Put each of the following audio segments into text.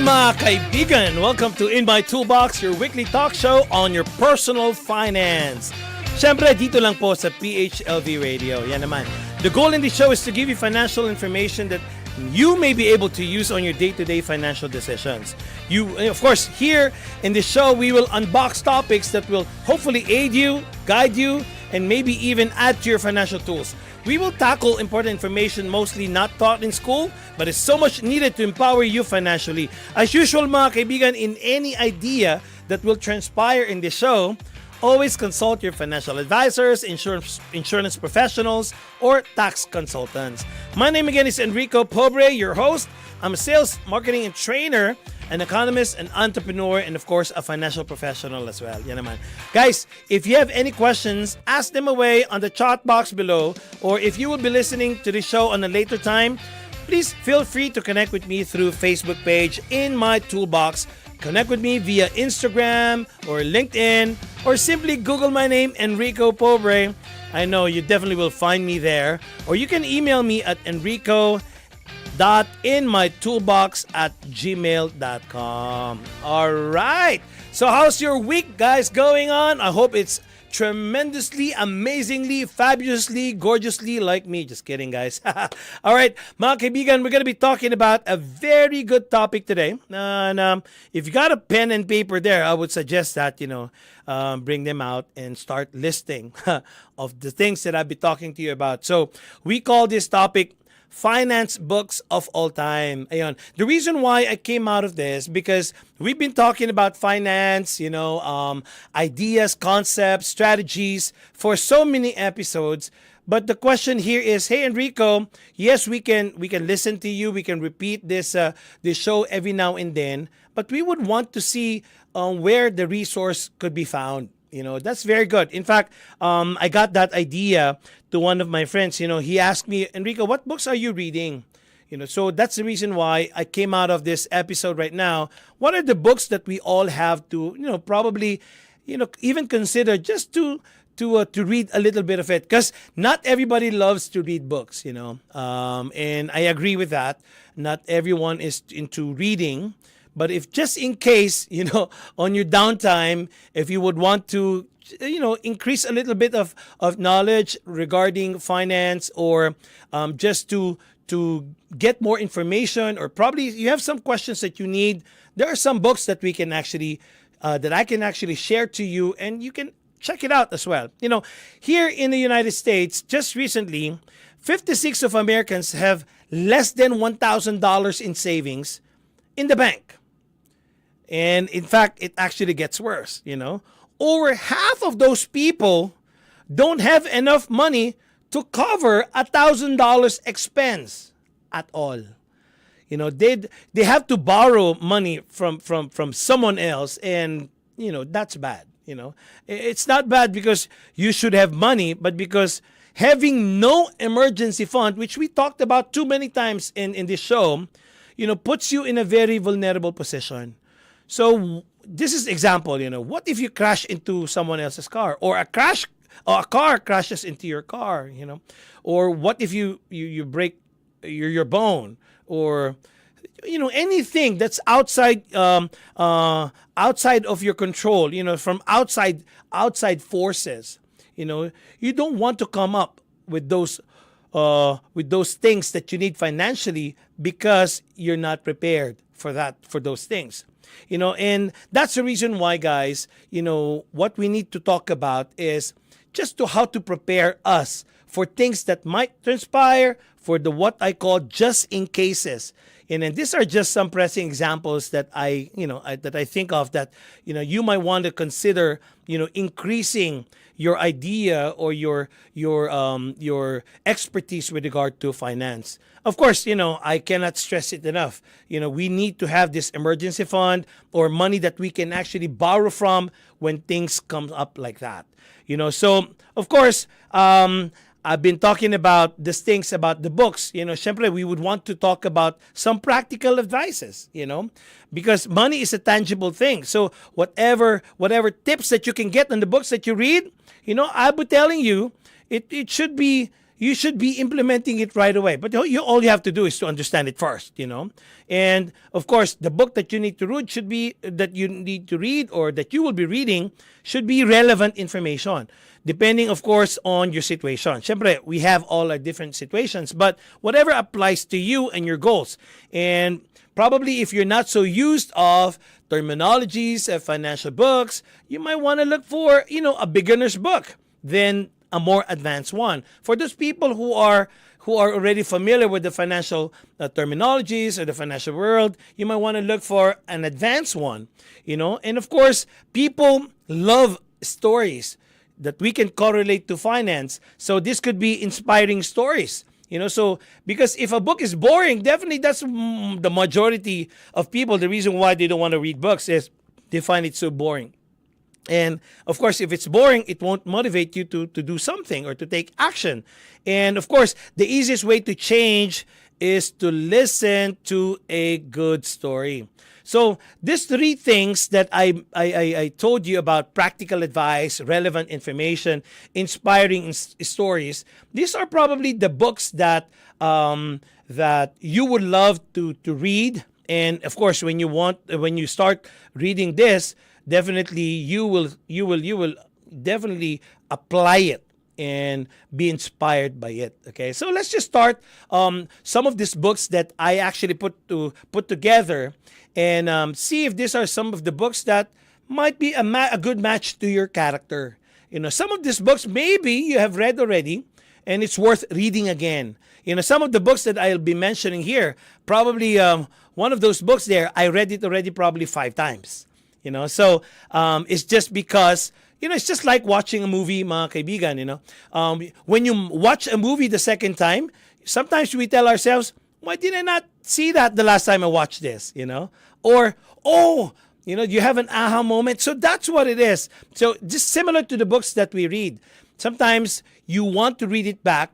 mga kaibigan! Welcome to In My Toolbox, your weekly talk show on your personal finance. Siyempre, dito lang po sa PHLV Radio. Yan naman. The goal in this show is to give you financial information that you may be able to use on your day-to-day financial decisions. Of course, here in this show, we will unbox topics that will hopefully aid you, guide you, and maybe even add to your financial tools. We will tackle important information mostly not taught in school, but is so much needed to empower you financially. As usual, mga kaibigan, in any idea that will transpire in this show, always consult your financial advisors, insurance professionals, or tax consultants. My name again is Enrico Pobre, your host. I'm a sales, marketing, and trainer, an economist, an entrepreneur, and of course, a financial professional as well. Yan naman. Guys, if you have any questions, ask them away on the chat box below, or if you will be listening to the show on a later time, please feel free to connect with me through Facebook page In My Toolbox. Connect with me via Instagram or LinkedIn, or simply Google my name, Enrico Pobre. I know you definitely will find me there. Or you can email me at enrico.inmytoolbox@gmail.com. All right. So how's your week, guys, going on? I hope it's tremendously, amazingly, fabulously, gorgeously like me. Just kidding, guys. All right, mga kaibigan, we're going to be talking about a very good topic today. And if you got a pen and paper there, I would suggest that, bring them out and start listing of the things that I'll be talking to you about. So we call this topic finance books of all time. Ayon. The reason why I came out of this, because we've been talking about finance, ideas, concepts, strategies for so many episodes. But the question here is, hey Enrico, yes, we can listen to you, we can repeat this show every now and then, but we would want to see where the resource could be found. That's very good. In fact, I got that idea to one of my friends. He asked me, Enrico, what books are you reading? So that's the reason why I came out of this episode right now. What are the books that we all have to, probably, even consider just to read a little bit of it? Because not everybody loves to read books, and I agree with that. Not everyone is into reading. But if just in case, on your downtime, if you would want to, increase a little bit of knowledge regarding finance, or just to get more information, or probably you have some questions that you need, there are some books that we can actually, that I can actually share to you, and you can check it out as well. Here in the United States, just recently, 56 of Americans have less than $1,000 in savings in the bank. And in fact, it actually gets worse, Over half of those people don't have enough money to cover $1,000 expense at all. They have to borrow money from someone else, and that's bad. It's not bad because you should have money, but because having no emergency fund, which we talked about too many times in this show, puts you in a very vulnerable position. So this is example, what if you crash into someone else's car, or a car crashes into your car, or what if you break your bone, or anything that's outside of your control, from outside forces, you don't want to come up with those things that you need financially, because you're not prepared for those things. And that's the reason why, guys, what we need to talk about is just how to prepare us for things that might transpire, for the what I call just in cases. And then these are just some pressing examples that I think of that, you might want to consider, increasing your idea or your expertise with regard to finance. Of course, I cannot stress it enough. We need to have this emergency fund, or money that we can actually borrow from when things come up like that. So of course, I've been talking about these things about the books. Syempre, we would want to talk about some practical advices, because money is a tangible thing. So whatever tips that you can get on the books that you read, I'll be telling you, it should be, you should be implementing it right away. But all you have to do is to understand it first. And of course, the book that you need to read should be that you need to read or that you will be reading should be relevant information, depending, of course, on your situation. Siyempre, we have all our different situations, but whatever applies to you and your goals. And probably if you're not so used of terminologies of financial books, you might want to look for, a beginner's book than a more advanced one. For those people who are already familiar with the financial terminologies or the financial world, you might want to look for an advanced one. And of course, people love stories that we can correlate to finance. So this could be inspiring stories. So because if a book is boring, definitely that's the majority of people. The reason why they don't want to read books is they find it so boring. And of course, if it's boring, it won't motivate you to do something or to take action. And of course, the easiest way to change is to listen to a good story. So these three things that I told you about: practical advice, relevant information, inspiring stories. These are probably the books that you would love to read. And of course, when you start reading this, definitely you will definitely apply it and be inspired by it. Okay, so let's just start some of these books that I actually put together, and see if these are some of the books that might be a good match to your character. Some of these books maybe you have read already, and it's worth reading again. Some of the books that I'll be mentioning here, probably one of those books there, I read it already probably 5 times. So it's just because, it's just like watching a movie, mga kaibigan. When you watch a movie the second time, sometimes we tell ourselves, why did I not see that the last time I watched this? Or, you have an aha moment. So that's what it is. So just similar to the books that we read. Sometimes you want to read it back,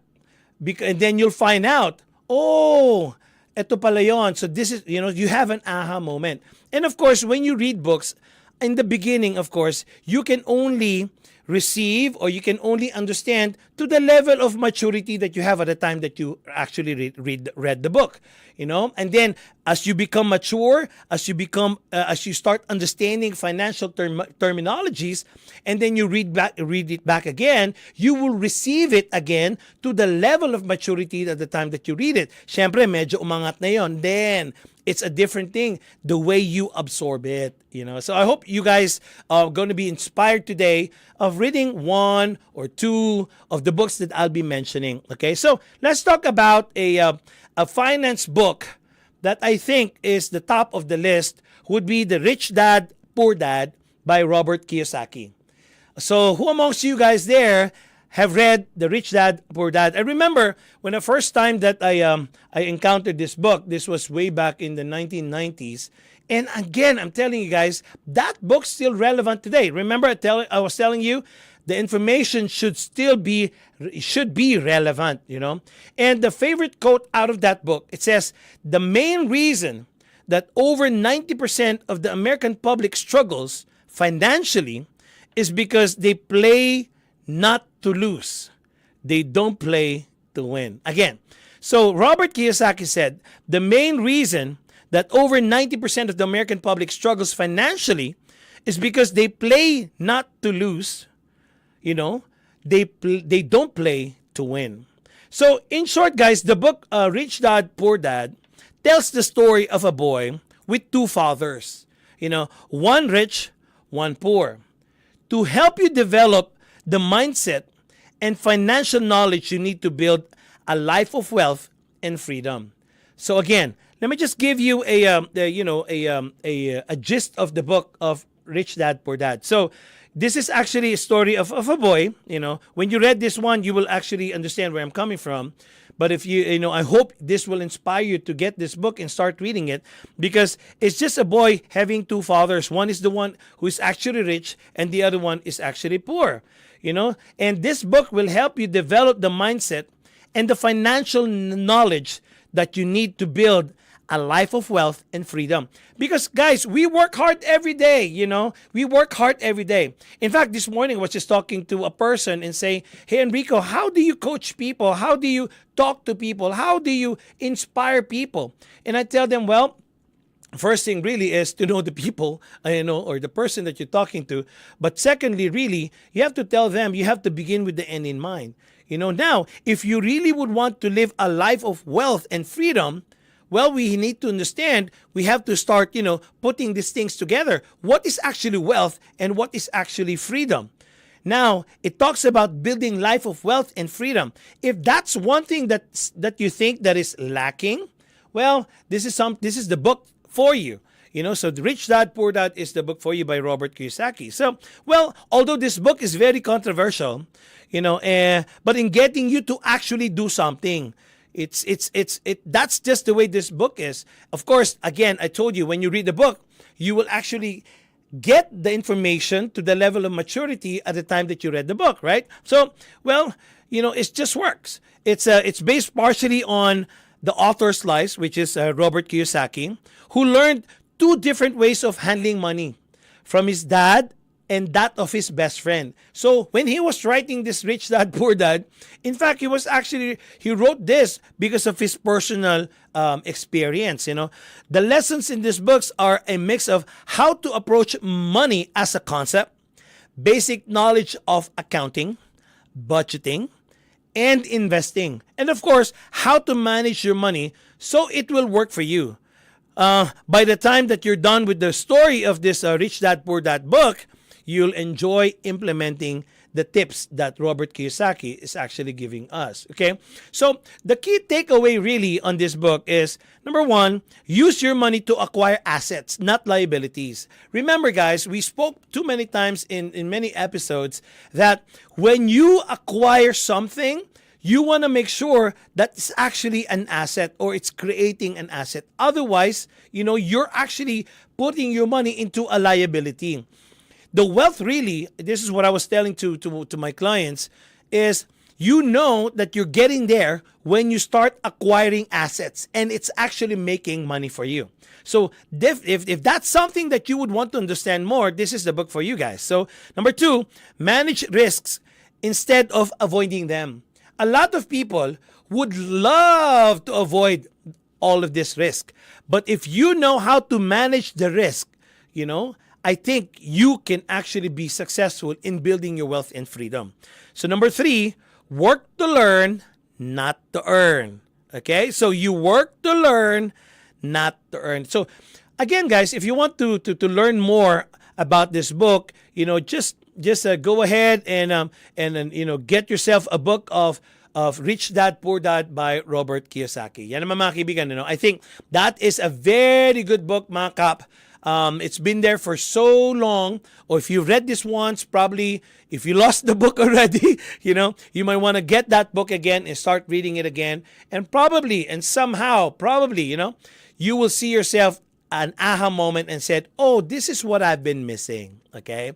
and then you'll find out, eto pala yon. So this is, you have an aha moment. And of course, when you read books, in the beginning, of course, you can only receive or you can only understand to the level of maturity that you have at the time that you actually read the book. And then as you become mature, as you start understanding financial terminologies, and then you read it back again, you will receive it again to the level of maturity at the time that you read it. Syempre, medyo umangat na yon. Then it's a different thing, the way you absorb it. So I hope you guys are going to be inspired today of reading 1 or 2 of the books that I'll be mentioning. Okay, so let's talk about a finance book that I think is the top of the list. Would be The Rich Dad, Poor Dad by Robert Kiyosaki. So who amongst you guys there have read The Rich Dad, Poor Dad? I remember when the first time that I encountered this book, this was way back in the 1990s. And again, I'm telling you guys, that book's still relevant today. Remember I was telling you, the information should be relevant, And the favorite quote out of that book, it says, the main reason that over 90% of the American public struggles financially is because they play not to lose. They don't play to win. Again, so Robert Kiyosaki said, the main reason that over 90% of the American public struggles financially is because they play not to lose. They don't play to win. So in short, guys, the book Rich Dad, Poor Dad tells the story of a boy with 2 fathers. One rich, one poor. To help you develop the mindset and financial knowledge you need to build a life of wealth and freedom. So again, let me just give you a gist of the book of Rich Dad, Poor Dad. So this is actually a story of a boy. When you read this one, you will actually understand where I'm coming from. But if I hope this will inspire you to get this book and start reading it, because it's just a boy having 2 fathers. One is the one who is actually rich, and the other one is actually poor. And this book will help you develop the mindset and the financial knowledge that you need to build a life of wealth and freedom. Because, guys, we work hard every day, We work hard every day. In fact, this morning I was just talking to a person and saying, hey, Enrico, how do you coach people? How do you talk to people? How do you inspire people? And I tell them, well, first thing really is to know the people, or the person that you're talking to. But secondly, really, you have to tell them, you have to begin with the end in mind. Now, if you really would want to live a life of wealth and freedom, well, we need to understand, we have to start, putting these things together. What is actually wealth and what is actually freedom? Now, it talks about building life of wealth and freedom. If that's one thing that you think that is lacking, well, this is the book for you. So the Rich Dad, Poor Dad is the book for you by Robert Kiyosaki. So, well, although this book is very controversial, but in getting you to actually do something, that's just the way this book is. Of course, again, I told you, when you read the book, you will actually get the information to the level of maturity at the time that you read the book, right? So, well, it just works. It's based partially on the author's life, which is Robert Kiyosaki, who learned two different ways of handling money from his dad and that of his best friend. So when he was writing this Rich Dad, Poor Dad, in fact, he wrote this because of his personal experience. The lessons in these books are a mix of how to approach money as a concept, basic knowledge of accounting, budgeting, and investing, and of course, how to manage your money so it will work for you. By the time that you're done with the story of this Rich Dad, Poor Dad book, you'll enjoy implementing the tips that Robert Kiyosaki is actually giving us. Okay? So the key takeaway really on this book is, number one, use your money to acquire assets, not liabilities. Remember, guys, we spoke too many times in many episodes that when you acquire something, you want to make sure that it's actually an asset or it's creating an asset. Otherwise, you're actually putting your money into a liability. The wealth really, this is what I was telling to my clients, is that you're getting there when you start acquiring assets and it's actually making money for you. So if that's something that you would want to understand more, this is the book for you guys. So number two, manage risks instead of avoiding them. A lot of people would love to avoid all of this risk. But if you know how to manage the risk, I think you can actually be successful in building your wealth and freedom. So number three, work to learn, not to earn. Okay? So you work to learn, not to earn. So again, guys, if you want to learn more about this book, just go ahead and get yourself a book of Rich Dad, Poor Dad by Robert Kiyosaki. Yan naman mga kaibigan, I think that is a very good book, mga kap. It's been there for so long, or if you read this once, probably if you lost the book already, you might want to get that book again and start reading it again. And somehow, you will see yourself an aha moment and said, oh, this is what I've been missing. Okay.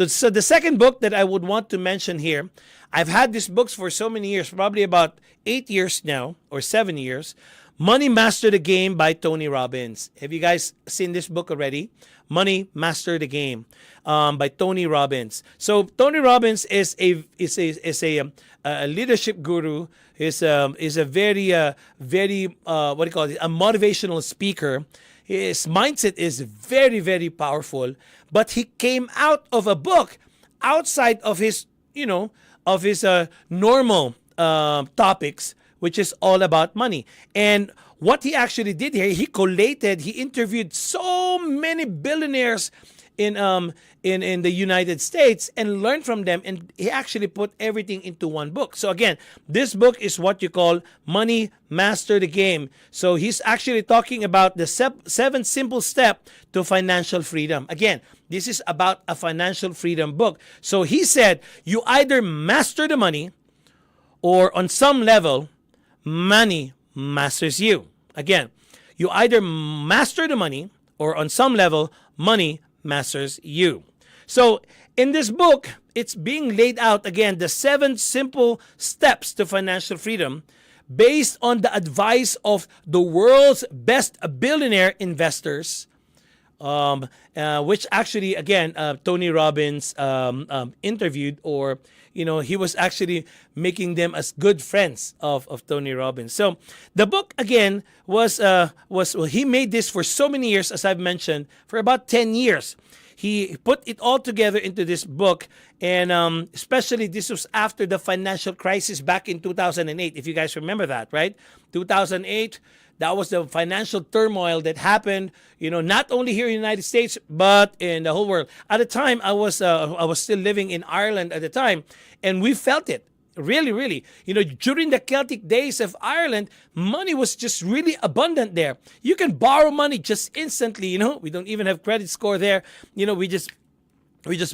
So the second book that I would want to mention here, I've had these books for so many years, probably about 8 years now or 7 years. Money Master the Game by Tony Robbins. Have you guys seen this book already? Money Master the Game by Tony Robbins. So Tony Robbins is a leadership guru. Is a very a motivational speaker. His mindset is very, very powerful. But he came out of a book outside of his normal topics, which is all about money. And what he actually did here, he interviewed so many billionaires in the United States and learned from them, and he actually put everything into one book. So again, this book is what you call Money Master the Game. So he's actually talking about the 7 simple steps to financial freedom. Again, this is about a financial freedom book. So he said, you either master the money, or on some level, money masters you. Again, you either master the money, or on some level, money masters you. So in this book, it's being laid out again, the 7 simple steps to financial freedom. based on the advice of the world's best billionaire investors, which actually, again, Tony Robbins interviewed, or he was actually making them as good friends of Tony Robbins. So the book again was well, he made this for so many years, as I've mentioned, for about 10 years. He put it all together into this book, and especially this was after the financial crisis back in 2008, if you guys remember that, right? 2008, that was the financial turmoil that happened, not only here in the United States, but in the whole world. At the time, I was still living in Ireland at the time, and we felt it. Really, really. During the Celtic days of Ireland, money was just really abundant there. You can borrow money just instantly, We don't even have credit score there. We just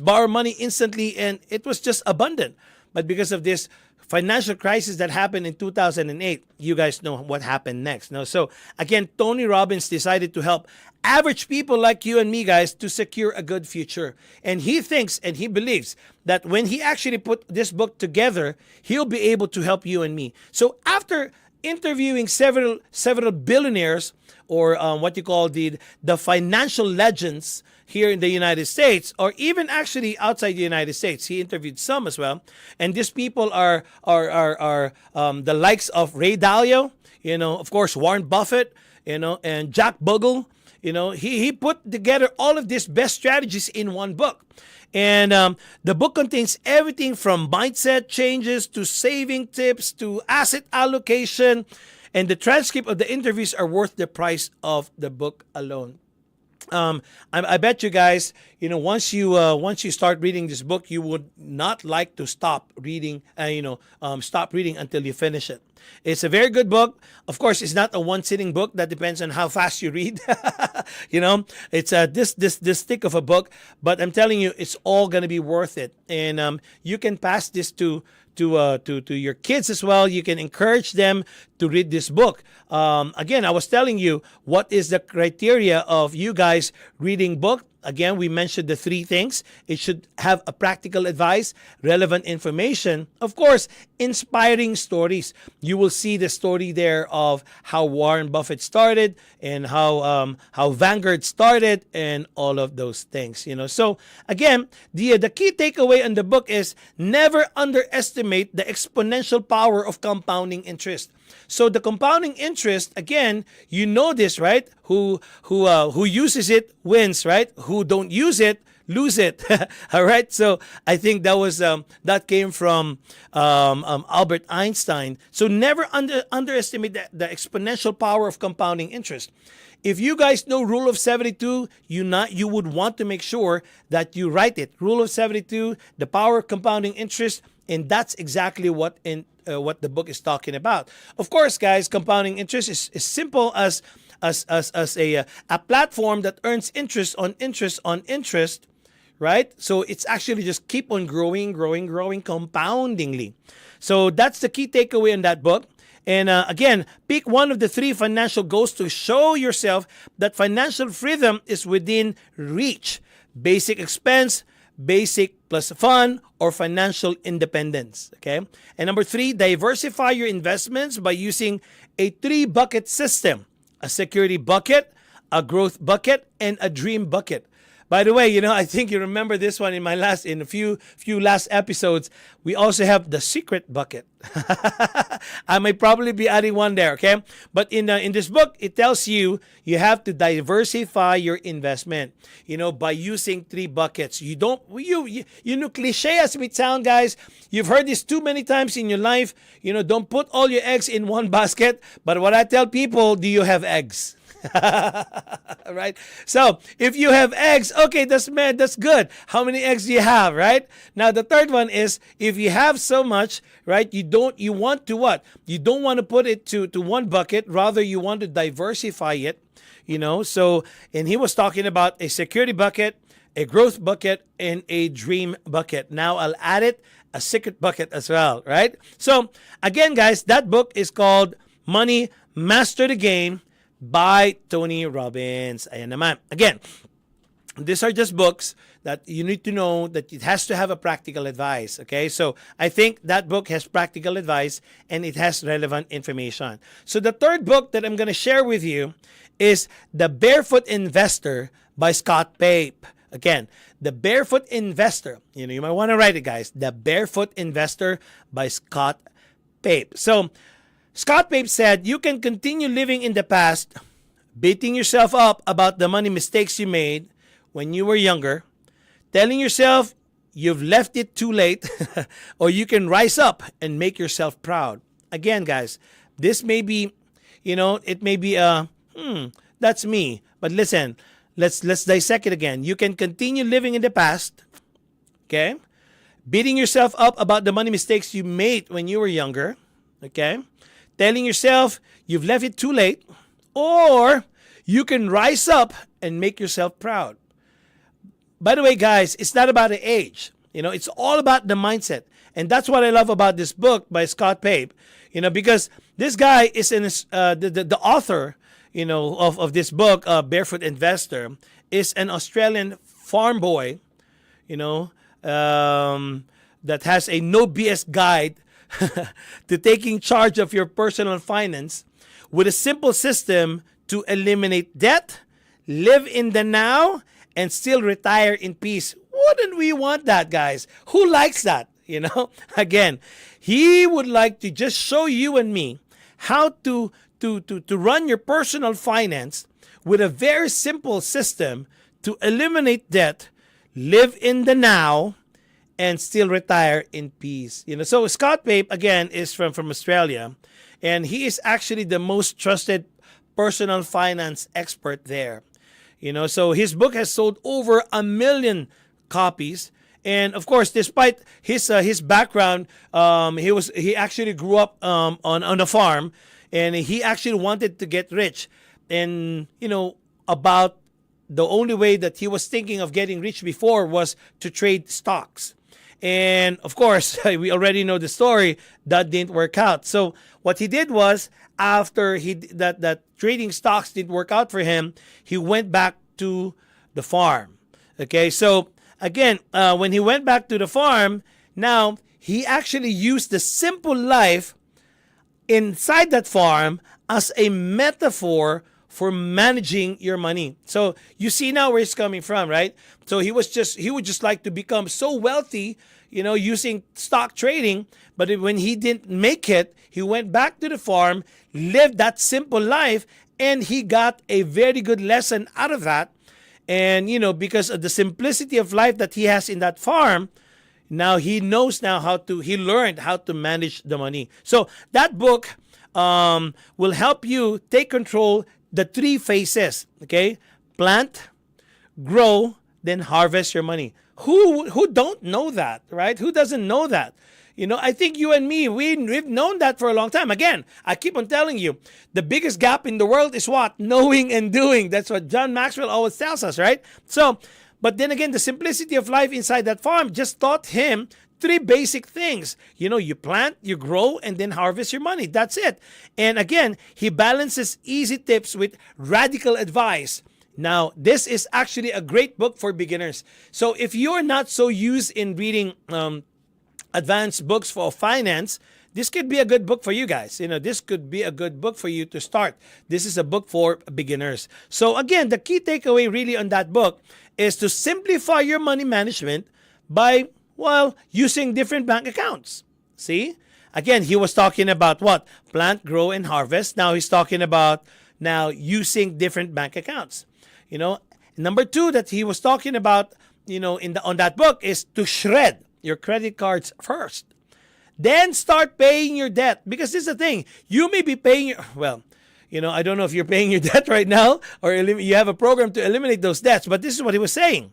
borrow money instantly, and it was just abundant. But because of this financial crisis that happened in 2008, you guys know what happened next. No? So again, Tony Robbins decided to help average people like you and me, guys, to secure a good future. And he thinks and he believes that when he actually put this book together, he'll be able to help you and me. So after interviewing several billionaires, or what you call the financial legends here in the United States, or even actually outside the United States, he interviewed some as well. And these people are the likes of Ray Dalio, of course Warren Buffett, and Jack Bogle. He put together all of these best strategies in one book. And the book contains everything from mindset changes to saving tips to asset allocation. And the transcript of the interviews are worth the price of the book alone. I bet you guys, once you start reading this book, you would not like to stop reading. Stop reading until you finish it. It's a very good book. Of course, it's not a one-sitting book. That depends on how fast you read. It's this thick of a book. But I'm telling you, it's all gonna be worth it. And you can pass this to your kids as well. You can encourage them to read this book. Again, I was telling you what is the criteria of you guys reading book. Again, we mentioned the three things. It should have a practical advice, relevant information, of course, inspiring stories. You will see the story there of how Warren Buffett started and how Vanguard started and all of those things. So again, the key takeaway in the book is never underestimate the exponential power of compounding interest. So the compounding interest, again, this, right? Who uses it wins, right? Who don't use it lose it. All right. So I think that came from Albert Einstein. So never underestimate the exponential power of compounding interest. If you guys know Rule of 72, you would want to make sure that you write it. Rule of 72, the power of compounding interest, and that's exactly what the book is talking about. Of course, guys, compounding interest is simple as a platform that earns interest on interest on interest, right? So it's actually just keep on growing compoundingly. So that's the key takeaway in that book. And again, pick one of the three financial goals to show yourself that financial freedom is within reach. Basic expense, basic plus fun, or financial independence. Okay. And number 3, diversify your investments by using a 3-bucket system: a security bucket, a growth bucket, and a dream bucket. By the way, I think you remember this one in a few last episodes. We also have the secret bucket. I may probably be adding one there, okay? But in this book, it tells you have to diversify your investment, by using 3 buckets. You cliche as it sound, guys. You've heard this too many times in your life. Don't put all your eggs in one basket. But what I tell people, do you have eggs? Right? So if you have eggs, okay, that's good. How many eggs do you have, right? Now the third one is, if you have so much, right, you want to what? You don't want to put it to one bucket, rather you want to diversify it, So, and he was talking about a security bucket, a growth bucket, and a dream bucket. Now I'll add a secret bucket as well, right? So again, guys, that book is called Money Master the Game by Tony Robbins. Ayan naman. Again, these are just books that you need to know that it has to have a practical advice. Okay, so I think that book has practical advice and it has relevant information. So the third book that I'm going to share with you is The Barefoot Investor by Scott Pape. Again, The Barefoot Investor. You might want to write it, guys. The Barefoot Investor by Scott Pape. So Scott Pape said, you can continue living in the past, beating yourself up about the money mistakes you made when you were younger, telling yourself you've left it too late, or you can rise up and make yourself proud. Again, guys, this may be, it may be that's me. But listen, let's dissect it again. You can continue living in the past, okay? Beating yourself up about the money mistakes you made when you were younger, okay? Telling yourself you've left it too late, or you can rise up and make yourself proud. By the way, guys, it's not about the age. It's all about the mindset. And that's what I love about this book by Scott Pape, because this guy is the author, of this book, Barefoot Investor, is an Australian farm boy, that has a no BS guide to taking charge of your personal finance with a simple system to eliminate debt, live in the now, and still retire in peace. Wouldn't we want that, guys? Who likes that? Again, he would like to just show you and me how to run your personal finance with a very simple system to eliminate debt, live in the now, and still retire in peace. So Scott Pape, again, is from Australia, and he is actually the most trusted personal finance expert there. So his book has sold over 1 million copies. And of course, despite his background, he actually grew up on a farm, and he actually wanted to get rich. And about the only way that he was thinking of getting rich before was to trade stocks. And of course, we already know the story, that didn't work out. So what he did was, after that trading stocks didn't work out for him, he went back to the farm. Okay, so again, when he went back to the farm, now he actually used the simple life inside that farm as a metaphor for managing your money. So you see now where he's coming from, right? So he would just like to become so wealthy, using stock trading. But when he didn't make it, he went back to the farm, lived that simple life, and he got a very good lesson out of that. And, because of the simplicity of life that he has in that farm, now he knows he learned how to manage the money. So that book will help you take control the 3 phases, okay? Plant, grow, then harvest your money. Who don't know that, right? Who doesn't know that? I think you and me, we've known that for a long time. Again, I keep on telling you, the biggest gap in the world is what? Knowing and doing. That's what John Maxwell always tells us, right? So, but then again, the simplicity of life inside that farm just taught him 3 basic things. You plant, you grow, and then harvest your money. That's it. And again, he balances easy tips with radical advice. Now, this is actually a great book for beginners. So if you're not so used in reading advanced books for finance, this could be a good book for you guys. This could be a good book for you to start. This is a book for beginners. So again, the key takeaway really on that book is to simplify your money management by, using different bank accounts. See? Again, he was talking about what? Plant, grow, and harvest. Now he's talking about using different bank accounts. Number 2 that he was talking about, on that book is to shred your credit cards first. Then start paying your debt. Because this is the thing. You may be paying I don't know if you're paying your debt right now or you have a program to eliminate those debts. But this is what he was saying.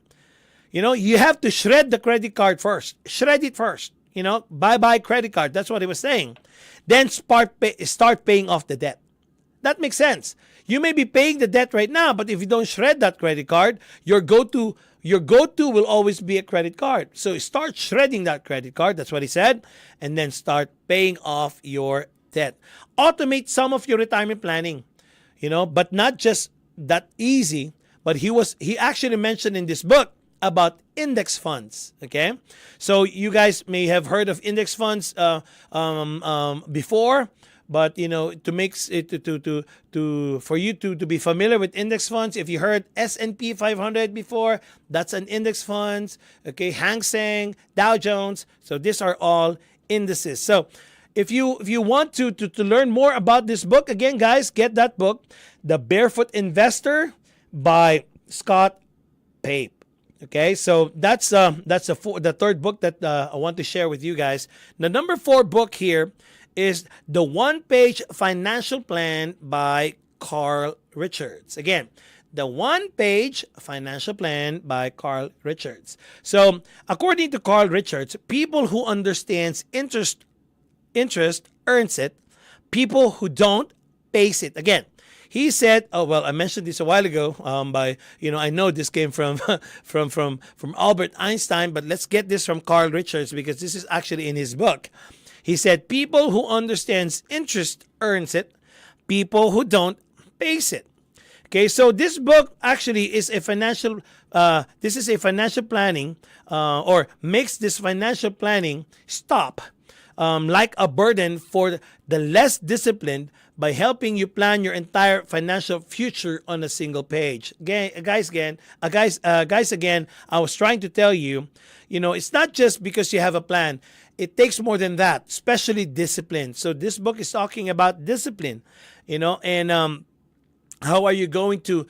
You have to shred the credit card first. Shred it first. Bye-bye credit card. That's what he was saying. Then start paying off the debt. That makes sense. You may be paying the debt right now, but if you don't shred that credit card, your go-to will always be a credit card. So start shredding that credit card. That's what he said. And then start paying off your debt. Automate some of your retirement planning, but not just that easy, but he actually mentioned in this book about index funds. Okay, so you guys may have heard of index funds before, but to make it to for you to be familiar with index funds, if you heard S&P 500 before, that's an index funds. Okay, Hang Seng, Dow Jones. So these are all indices. So if you want to learn more about this book, again, guys, get that book, The Barefoot Investor by Scott Pape. Okay, so that's the third book that I want to share with you guys. The number 4 book here is The One-Page Financial Plan by Carl Richards. Again, The One-Page Financial Plan by Carl Richards. So, according to Carl Richards, people who understands interest earns it. People who don't pays it. Again, he said, oh, well, I mentioned this a while ago I know this came from from Albert Einstein, but let's get this from Carl Richards because this is actually in his book. He said, people who understands interest earns it. People who don't pays it. Okay, so this book actually is a financial planning or makes this financial planning stop like a burden for the less disciplined by helping you plan your entire financial future on a single page. Guys, again, I was trying to tell you, it's not just because you have a plan. It takes more than that, especially discipline. So this book is talking about discipline, and how are you going to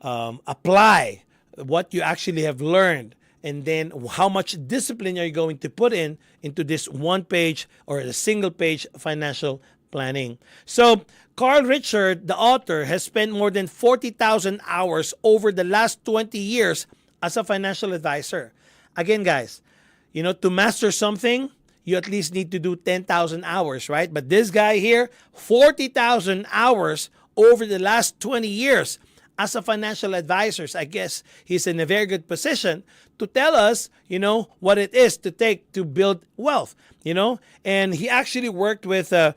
apply what you actually have learned, and then how much discipline are you going to put into this one page or a single page financial planning. So Carl Richard, the author, has spent more than 40,000 hours over the last 20 years as a financial advisor. Again, guys, to master something, you at least need to do 10,000 hours, right? But this guy here, 40,000 hours over the last 20 years as a financial advisor. I guess he's in a very good position to tell us, what it is to take to build wealth, And he actually worked with a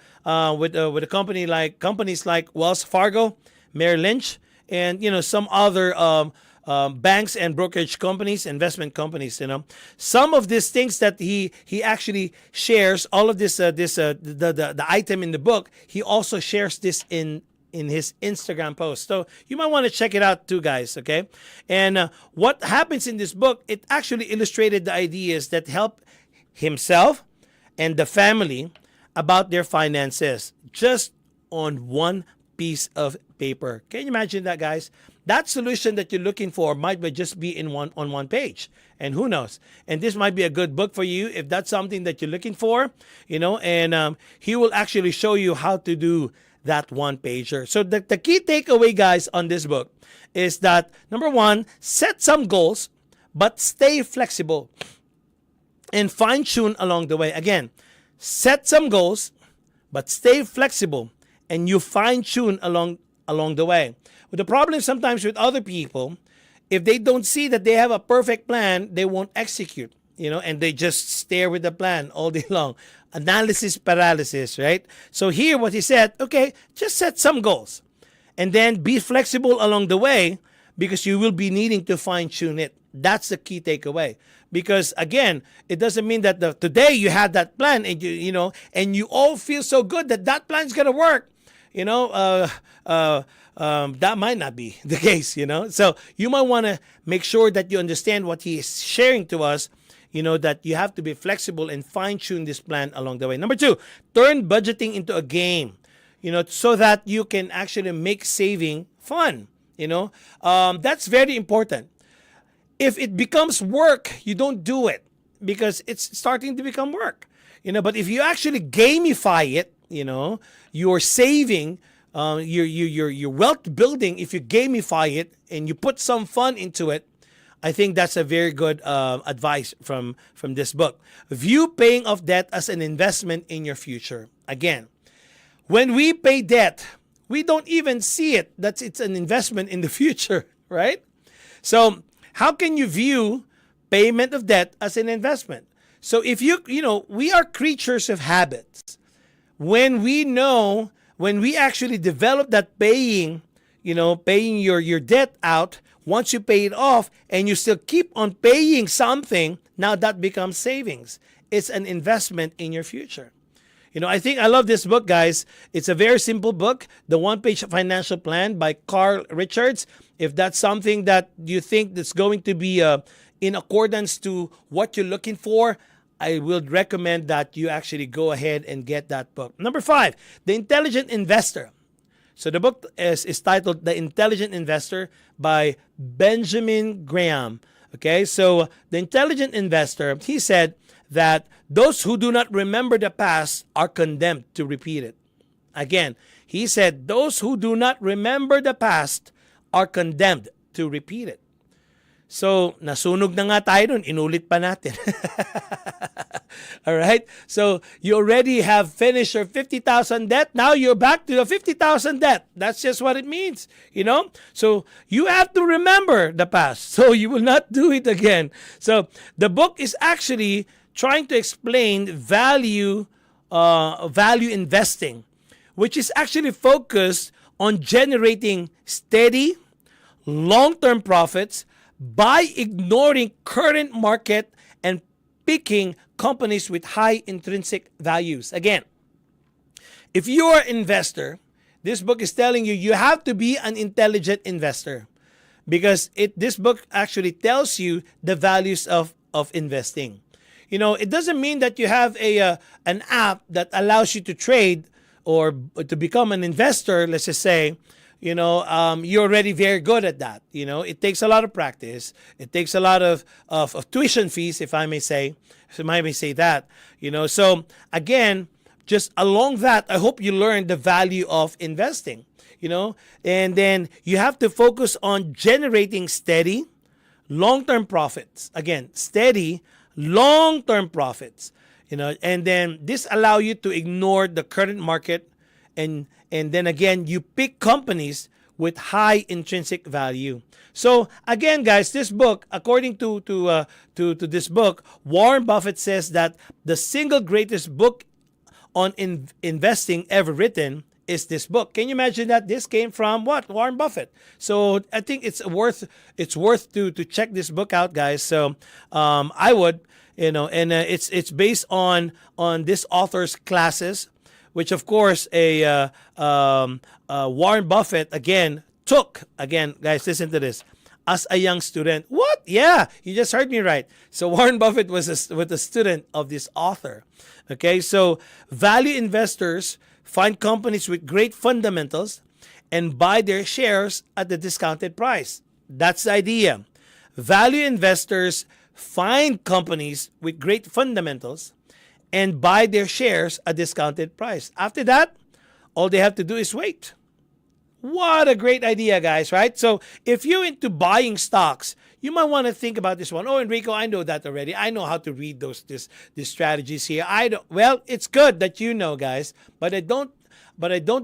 companies like Wells Fargo, Merrill Lynch, and some other banks and brokerage companies, investment companies. Some of these things that he actually shares, all of this, the item in the book, he also shares this in his Instagram post. So you might want to check it out too, guys, okay? And what happens in this book, it actually illustrated the ideas that help himself and the family about their finances just on one piece of paper. Can you imagine that, guys? That solution that you're looking for might just be on one page. And who knows? And this might be a good book for you if that's something that you're looking for, and he will actually show you how to do that one pager. So the key takeaway, guys, on this book is that, number 1, set some goals, but stay flexible and fine tune along the way. Again, set some goals, but stay flexible and you fine tune along the way. But the problem sometimes with other people, if they don't see that they have a perfect plan, they won't execute, and they just stare with the plan all day long. Analysis paralysis, right? So here what he said, okay, just set some goals and then be flexible along the way because you will be needing to fine tune it. That's the key takeaway. Because again, it doesn't mean that today you had that plan and and you all feel so good that plan's gonna work. That might not be the case. So you might want to make sure that you understand what he is sharing to us. That you have to be flexible and fine tune this plan along the way. Number 2, turn budgeting into a game. So that you can actually make saving fun. That's very important. If it becomes work, you don't do it because it's starting to become work. But if you actually gamify it, your saving, your wealth building, if you gamify it and you put some fun into it, I think that's a very good advice from this book. View paying off debt as an investment in your future. Again, when we pay debt, we don't even see it. It's an investment in the future, right? So how can you view payment of debt as an investment? So if we are creatures of habits. When we actually develop that paying, paying your debt out. Once you pay it off and you still keep on paying something, now that becomes savings. It's an investment in your future. I think I love this book, guys. It's a very simple book, The One-Page Financial Plan by Carl Richards. If that's something that you think that's going to be in accordance to what you're looking for, I will recommend that you actually go ahead and get that book. Number 5, The Intelligent Investor. So the book is titled The Intelligent Investor by Benjamin Graham. Okay, so The Intelligent Investor, he said that those who do not remember the past are condemned to repeat it. Again, he said those who do not remember the past are condemned to repeat it. So, nasunog na nga tayo dun, inulit pa natin. All right? So, you already have finished your 50,000 debt. Now you're back to the 50,000 debt. That's just what it means, So, you have to remember the past so you will not do it again. So, the book is actually trying to explain value investing, which is actually focused on generating steady, long-term profits by ignoring current market and picking companies with high intrinsic values. Again, if you are an investor, this book is telling you you have to be an intelligent investor because this book actually tells you the values of investing. It doesn't mean that you have an app that allows you to trade or to become an investor, let's just say, you're already very good at that. It takes a lot of practice. It takes a lot of tuition fees, if I may say that. So again, just along that, I hope you learn the value of investing. And then you have to focus on generating steady, long-term profits. Again, steady, long-term profits. And then this allow you to ignore the current market and then again, you pick companies with high intrinsic value. So again, guys, this book, according to this book, Warren Buffett says that the single greatest book on investing ever written is this book. Can you imagine that this came from what? Warren Buffett. So I think it's worth to check this book out, guys. So I would, and it's based on this author's classes, which of course Warren Buffett took, guys, listen to this, as a young student. What? Yeah, you just heard me right. So Warren Buffett was a student of this author. Okay, so value investors find companies with great fundamentals and buy their shares at the discounted price. That's the idea. Value investors find companies with great fundamentals and buy their shares at discounted price. After that, all they have to do is wait. What a great idea, guys, right? So if you're into buying stocks, you might want to think about this one. Oh, Enrico, I know that already. I know how to read these strategies here. Well, it's good that you know, guys, but I don't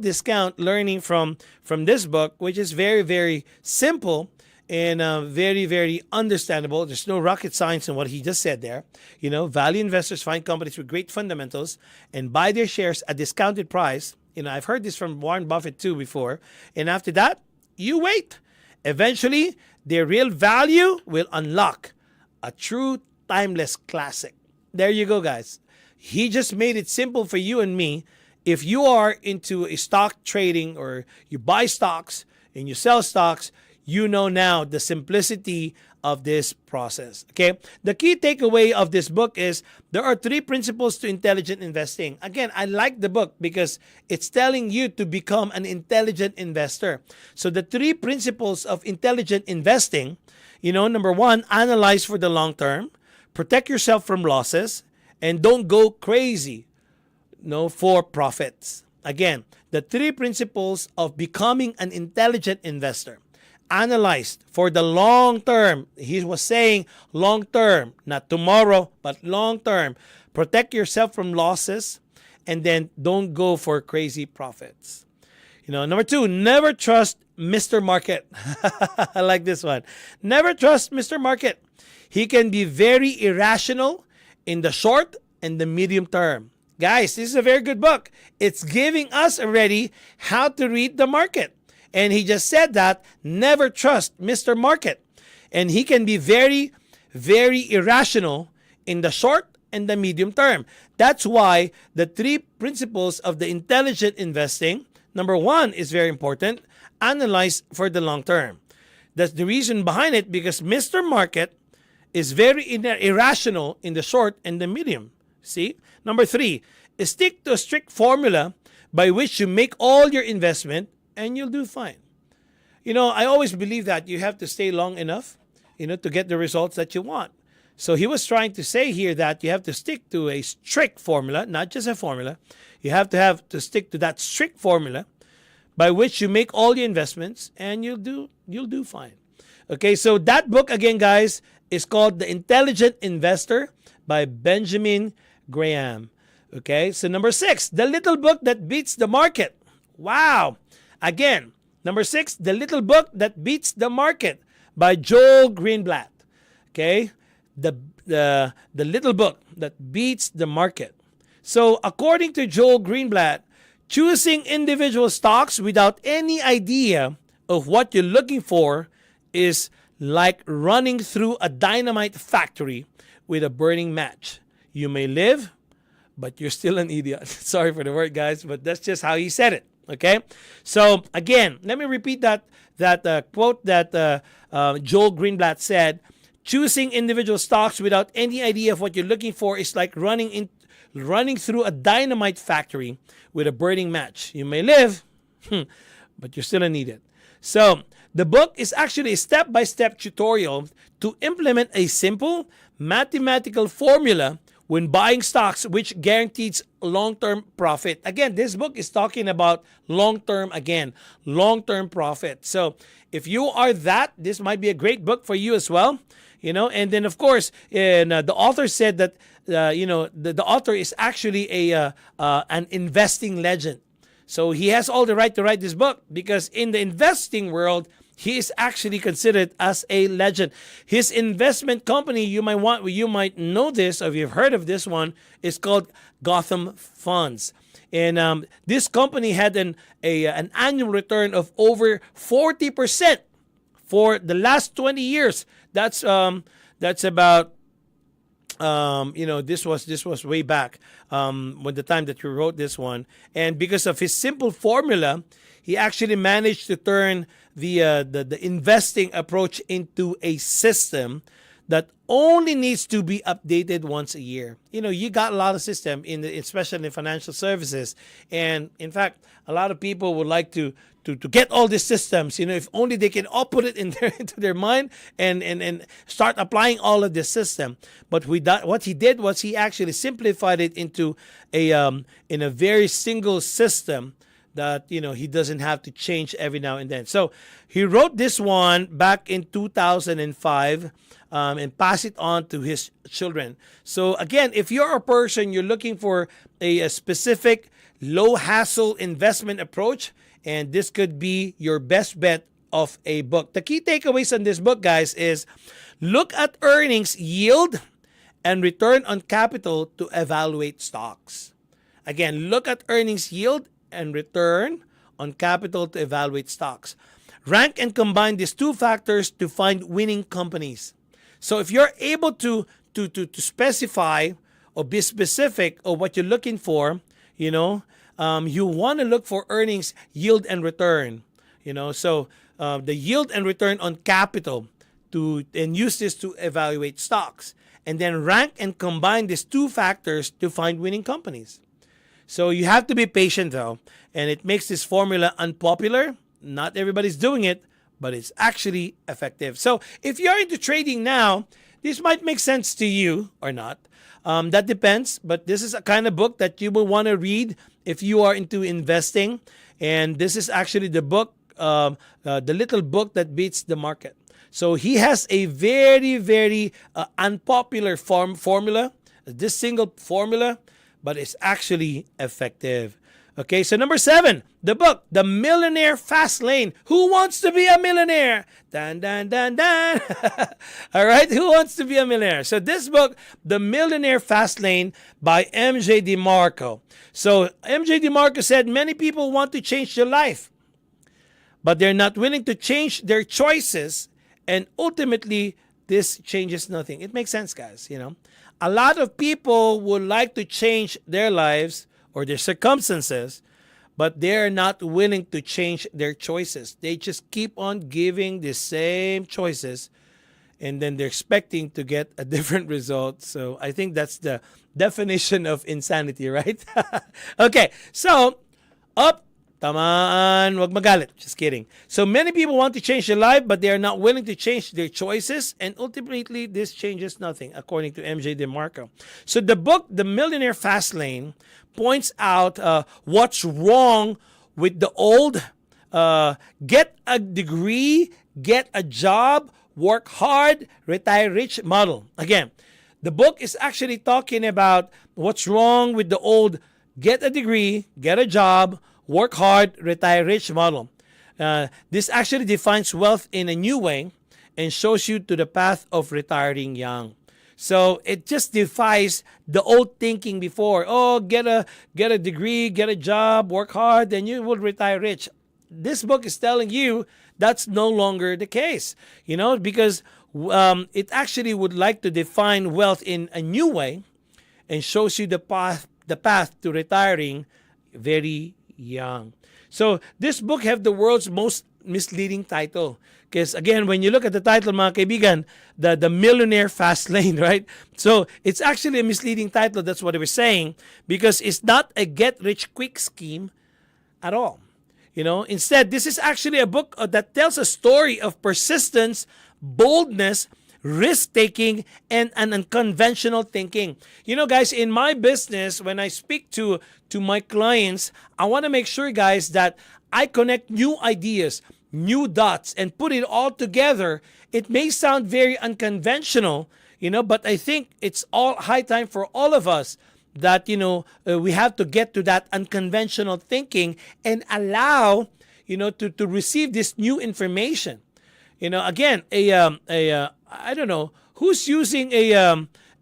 discount learning from this book, which is very, very simple and very, very understandable. There's no rocket science in what he just said there. Value investors find companies with great fundamentals and buy their shares at discounted price. I've heard this from Warren Buffett too before. And after that, you wait. Eventually, their real value will unlock a true timeless classic. There you go, guys. He just made it simple for you and me. If you are into a stock trading or you buy stocks and you sell stocks, you know now the simplicity of this process. Okay? The key takeaway of this book is there are 3 principles to intelligent investing. Again, I like the book because it's telling you to become an intelligent investor. So the 3 principles of intelligent investing, number 1, analyze for the long term, protect yourself from losses, and don't go crazy for profits. Again, the 3 principles of becoming an intelligent investor. Analyzed for the long term. He was saying long term, not tomorrow, but long term. Protect yourself from losses and then don't go for crazy profits. Number 2, never trust Mr. Market. I like this one. Never trust Mr. Market. He can be very irrational in the short and the medium term. Guys, this is a very good book. It's giving us already how to read the market. And he just said that never trust Mr. Market. And he can be very, very irrational in the short and the medium term. That's why the three principles of the intelligent investing, number one is very important, analyze for the long term. That's the reason behind it, because Mr. Market is very irrational in the short and the medium. See? Number three, stick to a strict formula by which you make all your investment and you'll do fine. I always believe that you have to stay long enough, to get the results that you want. So he was trying to say here that you have to stick to a strict formula, not just a formula. You have to stick to that strict formula by which you make all your investments and you'll do fine. Okay, so that book again, guys, is called The Intelligent Investor by Benjamin Graham. Okay, so number 6, The Little Book That Beats the Market. Wow. Again, number 6, The Little Book That Beats the Market by Joel Greenblatt. Okay, the little book that beats the market. So according to Joel Greenblatt, choosing individual stocks without any idea of what you're looking for is like running through a dynamite factory with a burning match. You may live, but you're still an idiot. Sorry for the word, guys, but that's just how he said it. Okay? So again, let me repeat that quote that Joel Greenblatt said. Choosing individual stocks without any idea of what you're looking for is like running through a dynamite factory with a burning match. You may live, but you're still an idiot. So the book is actually a step-by-step tutorial to implement a simple mathematical formula when buying stocks which guarantees long-term profit. Again, this book is talking about long-term profit. So if you are that, this might be a great book for you as well. And then of course, the author said that the author is actually an investing legend. So he has all the right to write this book because in the investing world, he is actually considered as a legend. His investment company, you might know this, or you've heard of this one, is called Gotham Funds. And this company had an annual return of over 40% for the last 20 years. That's about this was way back when the time that you wrote this one. And because of his simple formula, he actually managed to turn the investing approach into a system that only needs to be updated once a year. You got a lot of system especially in financial services, and in fact, a lot of people would like to get all these systems. If only they can all put it into their mind and start applying all of this system. But what he did was he actually simplified it into in a very single system that he doesn't have to change every now and then. So he wrote this one back in 2005 and passed it on to his children. So again, if you're a person, you're looking for a specific low hassle investment approach, and this could be your best bet of a book. The key takeaways on this book, guys, is look at earnings, yield, and return on capital to evaluate stocks. Again, look at earnings, yield, and return on capital to evaluate stocks. Rank and combine these two factors to find winning companies. So if you're able to specify or be specific of what you're looking for, you want to look for earnings, yield, and return. So the yield and return on capital and use this to evaluate stocks. And then rank and combine these two factors to find winning companies. So you have to be patient though, and it makes this formula unpopular. Not everybody's doing it, but it's actually effective. So if you're into trading now, this might make sense to you or not. That depends, but this is a kind of book that you will want to read if you are into investing. And this is actually the book, the little book that beats the market. So he has a very, very unpopular formula, this single formula, but it's actually effective. Okay, so number 7, the book, The Millionaire Fast Lane. Who wants to be a millionaire? Dan, dan, dan, dan. All right, who wants to be a millionaire? So this book, The Millionaire Fast Lane by MJ DeMarco. So MJ DeMarco said, many people want to change their life, but they're not willing to change their choices, and ultimately this changes nothing. It makes sense, guys. A lot of people would like to change their lives or their circumstances, but they're not willing to change their choices. They just keep on giving the same choices, and then they're expecting to get a different result. So I think that's the definition of insanity, right? Okay, so up. Tamaan, wag magalit. Just kidding. So many people want to change their life, but they are not willing to change their choices, and ultimately this changes nothing, according to MJ DeMarco. So the book, The Millionaire Fast Lane, points out what's wrong with the old get a degree, get a job, work hard, retire rich model. Again, the book is actually talking about what's wrong with the old get a degree, get a job, work hard, retire rich model. This actually defines wealth in a new way and shows you to the path of retiring young. So it just defies the old thinking before. Oh, get a degree, get a job, work hard, then you will retire rich. This book is telling you that's no longer the case, because it actually would like to define wealth in a new way and shows you the path to retiring very young. So this book have the world's most misleading title. Because again, when you look at the title, mga kaibigan, the Millionaire Fast Lane, right? So it's actually a misleading title. That's what they were saying, because it's not a get-rich-quick scheme at all. Instead, this is actually a book that tells a story of persistence, boldness, risk-taking, and an unconventional thinking. Guys, in my business, when I speak to my clients, I want to make sure, guys, that I connect new ideas, new dots, and put it all together. It may sound very unconventional, but I think it's all high time for all of us that, we have to get to that unconventional thinking and allow, to receive this new information. Again, I don't know who's using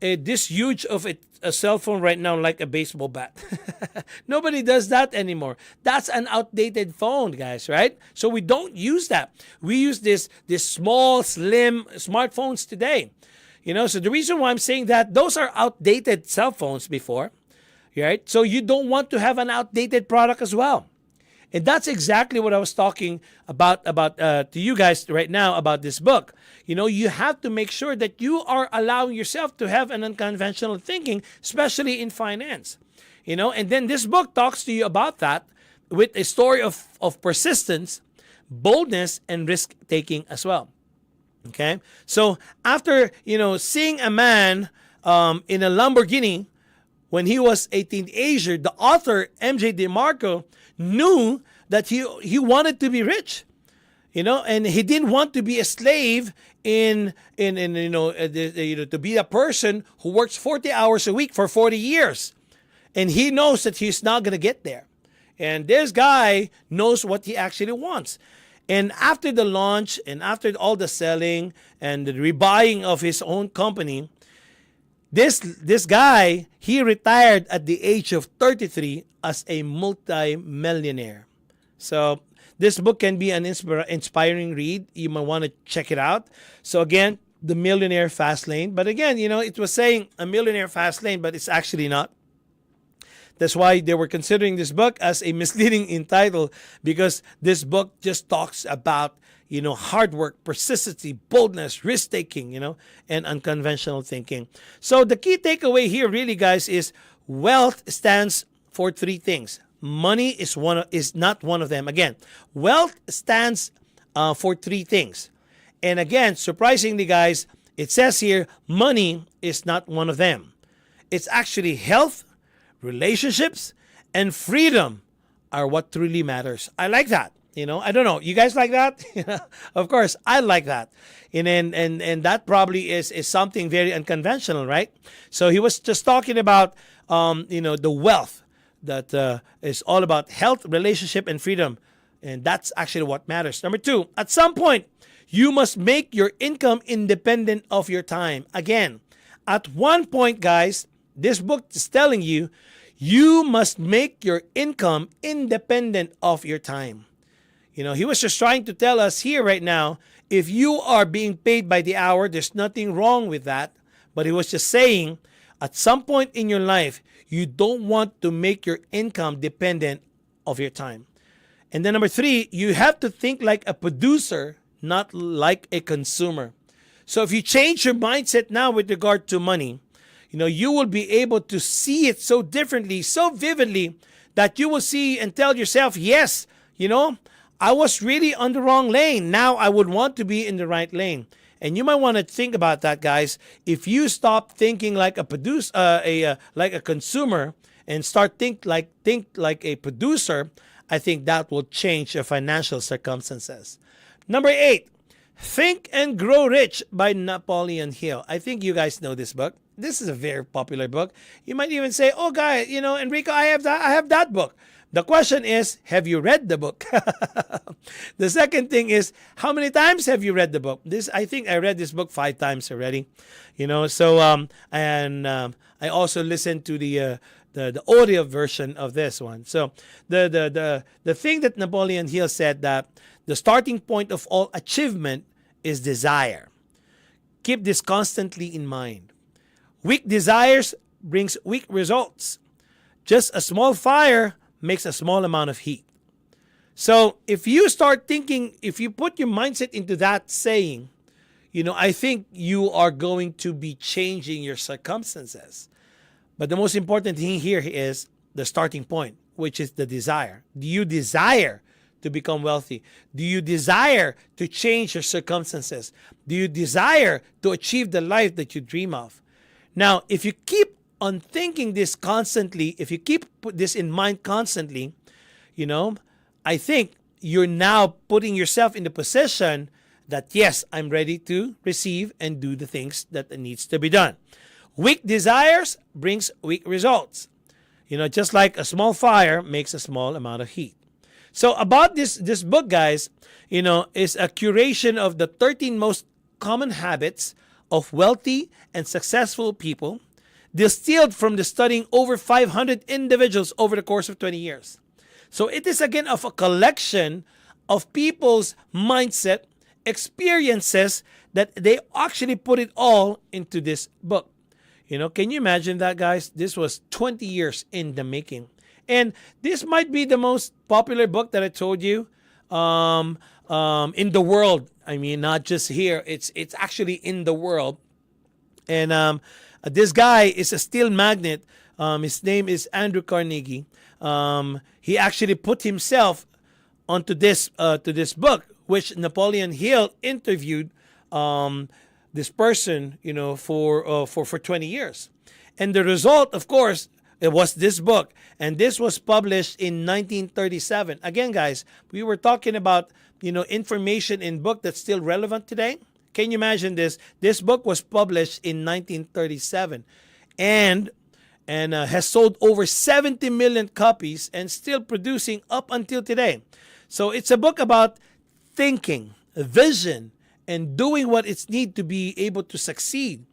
this huge of a cell phone right now, like a baseball bat. Nobody does that anymore. That's an outdated phone, guys, right? So we don't use that. We use this small, slim smartphones today. So the reason why I'm saying that, those are outdated cell phones before, right? So you don't want to have an outdated product as well. And that's exactly what I was talking about to you guys right now about this book. You have to make sure that you are allowing yourself to have an unconventional thinking, especially in finance. And then this book talks to you about that with a story of persistence, boldness, and risk-taking as well. Okay? So after, seeing a man in a Lamborghini when he was a teenager, the author, MJ DeMarco, knew that he wanted to be rich, and he didn't want to be a slave to be a person who works 40 hours a week for 40 years. And he knows that he's not going to get there. And this guy knows what he actually wants. And after the launch and after all the selling and the rebuying of his own company, this guy, he retired at the age of 33 as a multi-millionaire. So this book can be an inspiring read. You might want to check it out. So again, The Millionaire Fast Lane. But again, it was saying a millionaire fast lane, but it's actually not. That's why they were considering this book as a misleading in title, because this book just talks about, hard work, persistency, boldness, risk-taking, and unconventional thinking. So the key takeaway here really, guys, is wealth stands for three things. Money is not one of them. Again, wealth stands for three things. And again, surprisingly, guys, it says here, money is not one of them. It's actually health, relationships, and freedom are what truly matters. I like that. I don't know. You guys like that? Of course, I like that. And that probably is something very unconventional, right? So he was just talking about, the wealth that is all about health, relationship, and freedom. And that's actually what matters. Number two, at some point, you must make your income independent of your time. Again, at one point, guys, this book is telling you, you must make your income independent of your time. He was just trying to tell us here right now, if you are being paid by the hour, there's nothing wrong with that. But he was just saying, at some point in your life, you don't want to make your income dependent of your time. And then number 3, you have to think like a producer, not like a consumer. So if you change your mindset now with regard to money, you will be able to see it so differently, so vividly, that you will see and tell yourself, yes, I was really on the wrong lane. Now I would want to be in the right lane. And you might want to think about that, guys. If you stop thinking like a like a consumer and start think like a producer, I think that will change your financial circumstances. Number 8, Think and Grow Rich by Napoleon Hill. I think you guys know this book. This is a very popular book. You might even say, "Oh, guy, Enrico, I have that book." The question is, have you read the book? The second thing is, how many times have you read the book? I think I read this book 5 times already. I also listened to the audio version of this one. So the thing that Napoleon Hill said, that the starting point of all achievement is desire. Keep this constantly in mind. Weak desires brings weak results. Just a small fire makes a small amount of heat. So if you start thinking, if you put your mindset into that saying, I think you are going to be changing your circumstances. But the most important thing here is the starting point, which is the desire. Do you desire to become wealthy? Do you desire to change your circumstances? Do you desire to achieve the life that you dream of? Now, if you keep on thinking this constantly, if you keep put this in mind constantly, I think you're now putting yourself in the position that, yes, I'm ready to receive and do the things that needs to be done. Weak desires brings weak results. Just like a small fire makes a small amount of heat. So about this book, guys, is a curation of the 13 most common habits of wealthy and successful people, distilled from the studying over 500 individuals over the course of 20 years. So it is again of a collection of people's mindset, experiences, that they actually put it all into this book. Can you imagine that, guys? This was 20 years in the making. And this might be the most popular book that I told you in the world. I mean, not just here. It's actually in the world. And this guy is a steel magnate. His name is Andrew Carnegie. He actually put himself onto this to this book, which Napoleon Hill interviewed this person, for 20 years. And the result, of course, it was this book. And this was published in 1937. Again, guys, we were talking about, information in book that's still relevant today. Can you imagine this? This book was published in 1937 and has sold over 70 million copies and still producing up until today. So it's a book about thinking, vision, and doing what it's need to be able to succeed.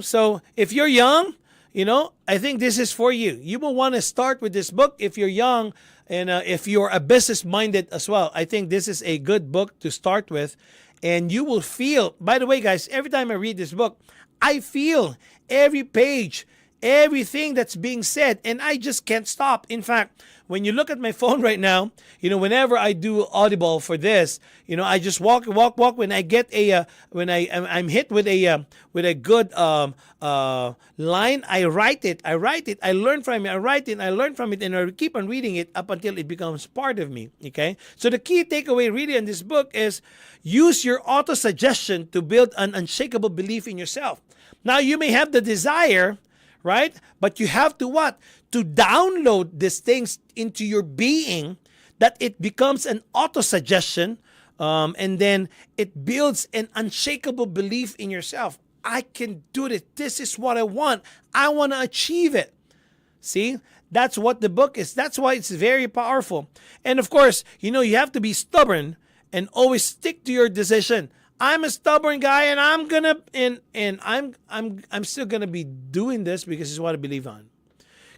So if you're young, I think this is for you. You will want to start with this book if you're young and if you're a business-minded as well. I think this is a good book to start with. And you will feel, by the way, guys, every time I read this book, I feel every page, everything that's being said, and I just can't stop. In fact, when you look at my phone right now, whenever I do Audible for this, I just walk. When I get I'm hit with a good line, I write it. I learn from it. I write it. I learn from it, and I keep on reading it up until it becomes part of me. Okay. So the key takeaway really in this book is use your auto suggestion to build an unshakable belief in yourself. Now you may have the desire, right? But you have to what? To download these things into your being, that it becomes an auto-suggestion, and then it builds an unshakable belief in yourself. I can do this. This is what I want. I want to achieve it. See? That's what the book is. That's why it's very powerful. And of course, you have to be stubborn and always stick to your decision. I'm a stubborn guy, and I'm still gonna be doing this because it's what I believe on.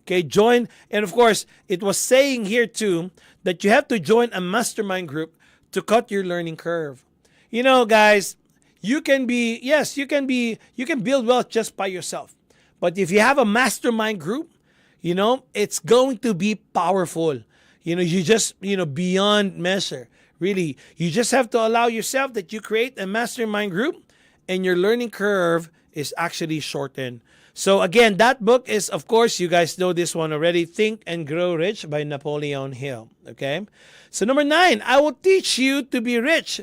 Okay, join, and of course, it was saying here too that you have to join a mastermind group to cut your learning curve. Guys, you can build wealth just by yourself. But if you have a mastermind group, it's going to be powerful. You just, beyond measure. Really, you just have to allow yourself that you create a mastermind group and your learning curve is actually shortened. So again, that book is, of course, you guys know this one already, Think and Grow Rich by Napoleon Hill. Okay. So number 9, I Will Teach You to Be Rich.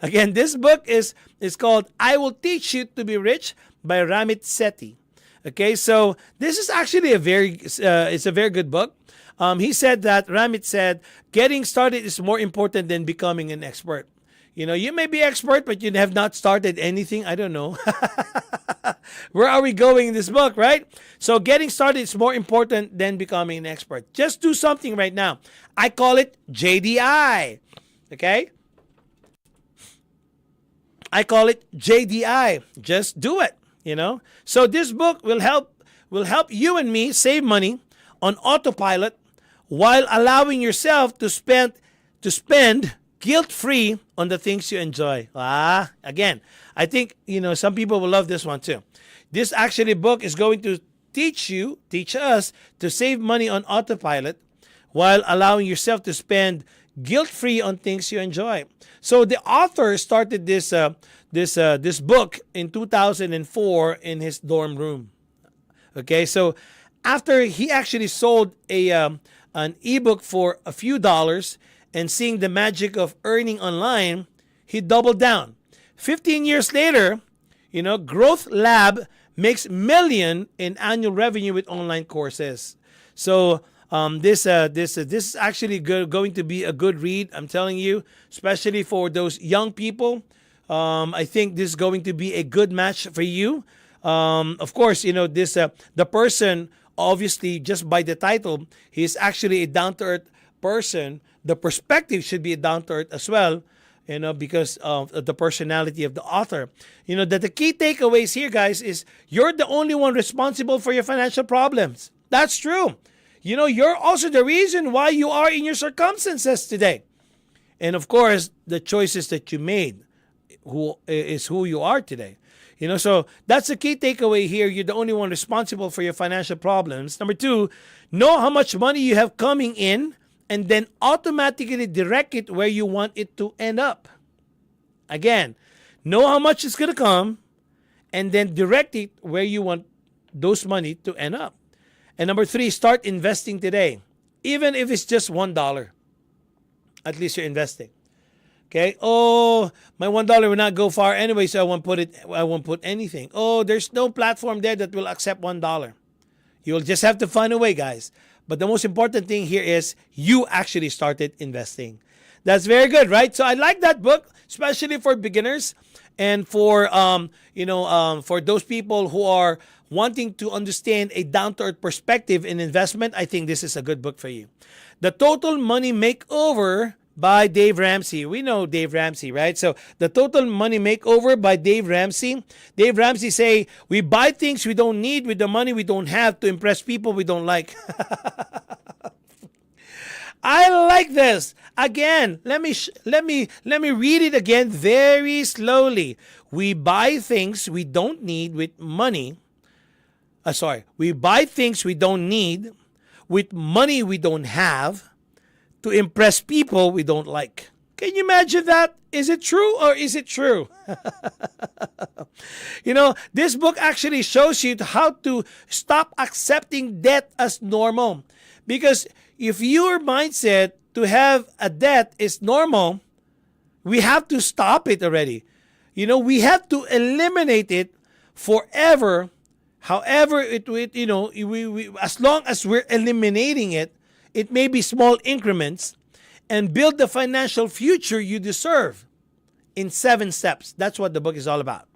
Again, this book is called I Will Teach You to Be Rich by Ramit Sethi. Okay. So this is actually it's a very good book. Ramit said, getting started is more important than becoming an expert. You may be expert, but you have not started anything. I don't know. Where are we going in this book, right? So getting started is more important than becoming an expert. Just do something right now. I call it JDI. Okay? I call it JDI. Just do it, So this book will help you and me save money on autopilot while allowing yourself to spend guilt-free on the things you enjoy. Again, I think, some people will love this one too. This actually book is going to teach us to save money on autopilot while allowing yourself to spend guilt-free on things you enjoy. So the author started this book in 2004 in his dorm room. Okay, so after he actually sold an ebook for a few dollars and seeing the magic of earning online, he doubled down. 15 years later, Growth Lab makes million in annual revenue with online courses. So this is actually going to be a good read. I'm telling you, especially for those young people. I think this is going to be a good match for you. Of course, the person, obviously, just by the title, he's actually a down-to-earth person. The perspective should be down to earth as well, because of the personality of the author. That the key takeaways here, guys, is you're the only one responsible for your financial problems. That's true. You're also the reason why you are in your circumstances today. And of course, the choices that you made who you are today. So that's the key takeaway here. You're the only one responsible for your financial problems. Number 2, know how much money you have coming in and then automatically direct it where you want it to end up. Again, know how much is going to come and then direct it where you want those money to end up. And number 3, start investing today. Even if it's just $1, at least you're investing. Okay. Oh, my $1 will not go far anyway, so I won't put anything. Oh, there's no platform there that will accept $1. You'll just have to find a way, guys. But the most important thing here is you actually started investing. That's very good, right? So I like that book, especially for beginners and for for those people who are wanting to understand a down-to-earth perspective in investment. I think this is a good book for you. The Total Money Makeover by Dave Ramsey. We know Dave Ramsey, right? So the Total Money Makeover by Dave Ramsey. Dave Ramsey say, we buy things we don't need with the money we don't have to impress people we don't like. I like this. Again, let me read it again very slowly. We buy things we don't need with money. We buy things we don't need with money we don't have to impress people we don't like. Can you imagine that? Is it true or is it true? This book actually shows you how to stop accepting debt as normal. Because if your mindset to have a debt is normal, we have to stop it already. We have to eliminate it forever. However, as long as we're eliminating it, it may be small increments, and build the financial future you deserve in 7 steps. That's what the book is all about.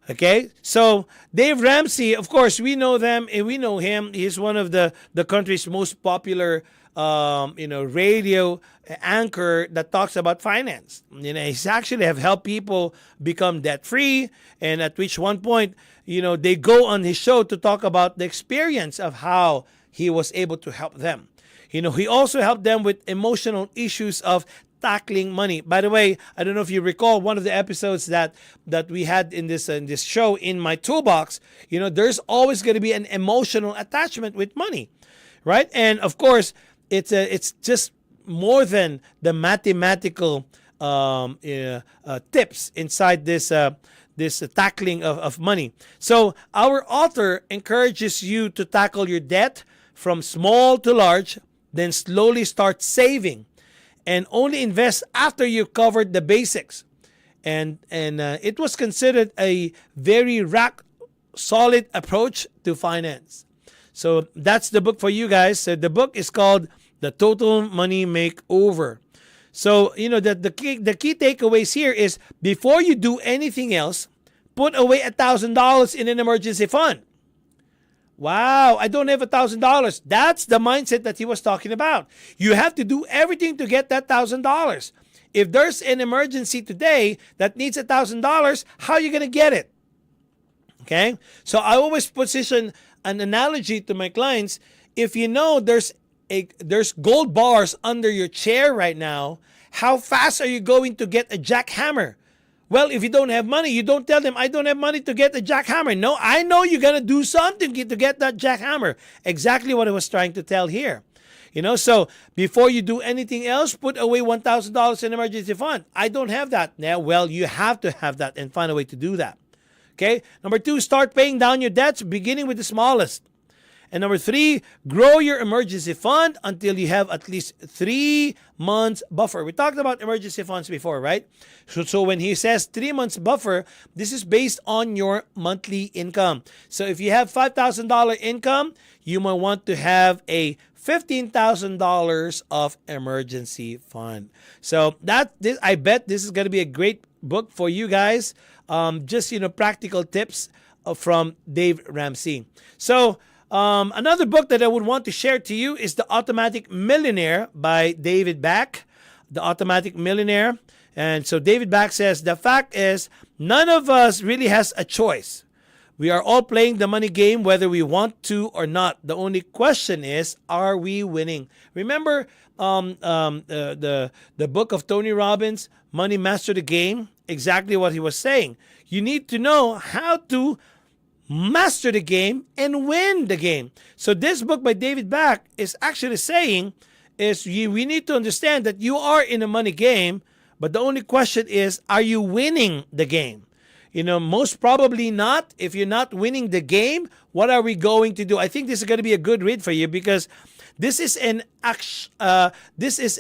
Okay, so Dave Ramsey, of course, we know them and we know him. He's one of the country's most popular, radio anchor that talks about finance. He's actually have helped people become debt free, and at which one point, they go on his show to talk about the experience of how he was able to help them. He also helped them with emotional issues of tackling money. By the way, I don't know if you recall one of the episodes that we had in this show in My Toolbox. There's always going to be an emotional attachment with money, right? And of course, it's just more than the mathematical tips inside this tackling of money. So our author encourages you to tackle your debt from small to large, then slowly start saving, and only invest after you've covered the basics. And it was considered a very rock solid approach to finance. So that's the book for you guys. So the book is called The Total Money Makeover. So, the key takeaways here is before you do anything else, put away $1,000 in an emergency fund. Wow, I don't have $1,000. That's the mindset that he was talking about. You have to do everything to get that $1,000. If there's an emergency today that needs $1,000, how are you going to get it? Okay? So I always position an analogy to my clients. If there's gold bars under your chair right now, how fast are you going to get a jackhammer? Well, if you don't have money, you don't tell them, I don't have money to get a jackhammer. No, I know you're going to do something to get that jackhammer. Exactly what I was trying to tell here. So before you do anything else, put away $1,000 in emergency fund. I don't have that. Now, well, you have to have that and find a way to do that. Okay? Number 2, start paying down your debts, beginning with the smallest. And number 3, grow your emergency fund until you have at least 3 months buffer. We talked about emergency funds before, right? So when he says 3 months buffer, this is based on your monthly income. So if you have $5,000 income, you might want to have a $15,000 of emergency fund. So I bet this is going to be a great book for you guys. Just practical tips from Dave Ramsey. So another book that I would want to share to you is The Automatic Millionaire by David Back. The Automatic Millionaire. And so David Back says, the fact is, none of us really has a choice. We are all playing the money game whether we want to or not. The only question is, are we winning? Remember the book of Tony Robbins, Money Master the Game? Exactly what he was saying. You need to know how to master the game and win the game. So this book by David Back is actually saying we need to understand that you are in a money game, but the only question is, are you winning the game? Most probably not. If you're not winning the game, what are we going to do? I think this is going to be a good read for you because this is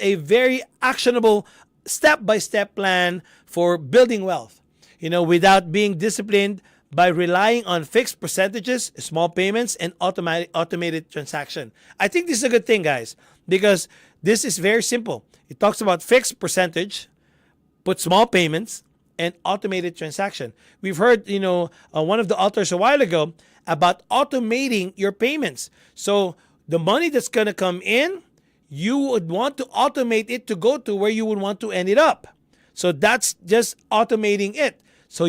a very actionable step-by-step plan for building wealth. Without being disciplined by relying on fixed percentages, small payments, and automated transaction. I think this is a good thing, guys, because this is very simple. It talks about fixed percentage, put small payments, and automated transaction. We've heard, one of the authors a while ago about automating your payments. So the money that's going to come in, you would want to automate it to go to where you would want to end it up. So that's just automating it. So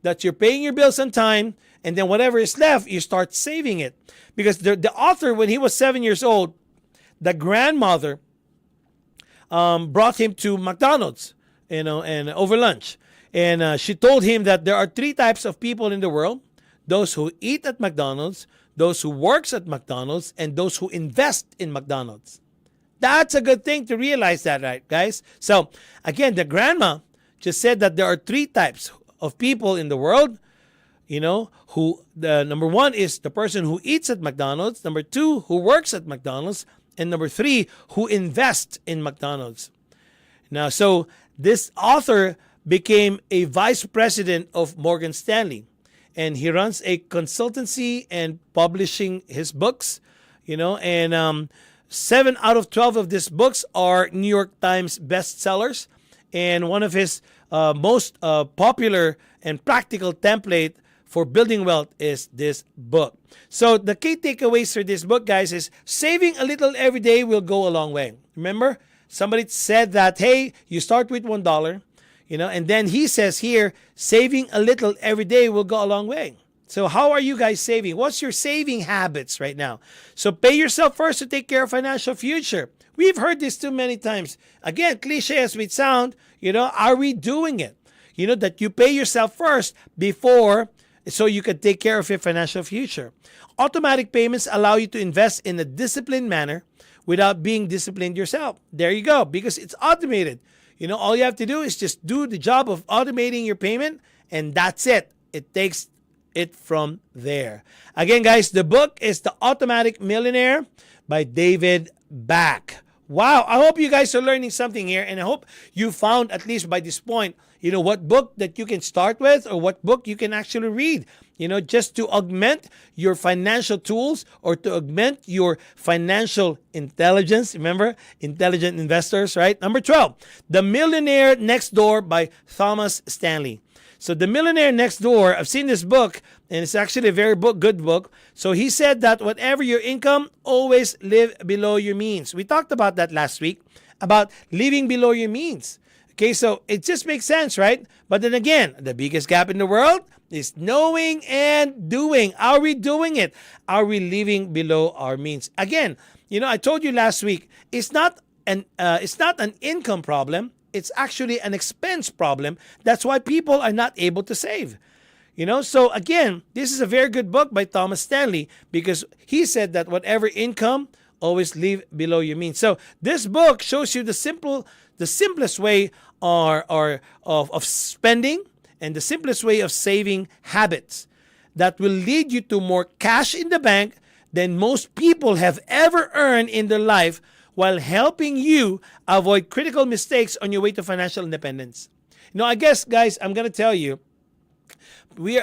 that you're paying your bills on time, and then whatever is left, you start saving it. Because the author, when he was 7 years old, the grandmother brought him to McDonald's, and over lunch. And she told him that there are 3 types of people in the world: those who eat at McDonald's, those who works at McDonald's, and those who invest in McDonald's. That's a good thing to realize that, right, guys? So, again, the grandma just said that there are 3 types of people in the world, who the number 1 is the person who eats at McDonald's, number 2 who works at McDonald's, and number 3 who invests in McDonald's. Now, so this author became a vice president of Morgan Stanley, and he runs a consultancy and publishing his books, and 7 out of 12 of these books are New York Times bestsellers, and one of his most popular and practical template for building wealth is this book. So the key takeaways for this book, guys, is saving a little every day will go a long way. Remember, somebody said that, hey, you start with $1, and then he says here, saving a little every day will go a long way. So how are you guys saving? What's your saving habits right now? So pay yourself first to take care of financial future. We've heard this too many times. Again, cliche as we sound, are we doing it? That you pay yourself first before so you can take care of your financial future. Automatic payments allow you to invest in a disciplined manner without being disciplined yourself. There you go, because it's automated. All you have to do is just do the job of automating your payment, and that's it. It takes it from there. Again, guys, the book is The Automatic Millionaire by David Back. Wow, I hope you guys are learning something here, and I hope you found, at least by this point, what book that you can start with or what book you can actually read, just to augment your financial tools or to augment your financial intelligence. Remember, intelligent investors, right? Number 12, The Millionaire Next Door by Thomas Stanley. So The Millionaire Next Door, I've seen this book, and it's actually a very good book. So he said that whatever your income, always live below your means. We talked about that last week, about living below your means. Okay, so it just makes sense, right? But then again, the biggest gap in the world is knowing and doing. Are we doing it? Are we living below our means? Again, I told you last week, it's not an income problem. It's actually an expense problem. That's why people are not able to save. So again, this is a very good book by Thomas Stanley, because he said that whatever income, always live below your means. So this book shows you the simplest way of spending and the simplest way of saving habits that will lead you to more cash in the bank than most people have ever earned in their life, while helping you avoid critical mistakes on your way to financial independence. I guess, guys, I'm going to tell you, we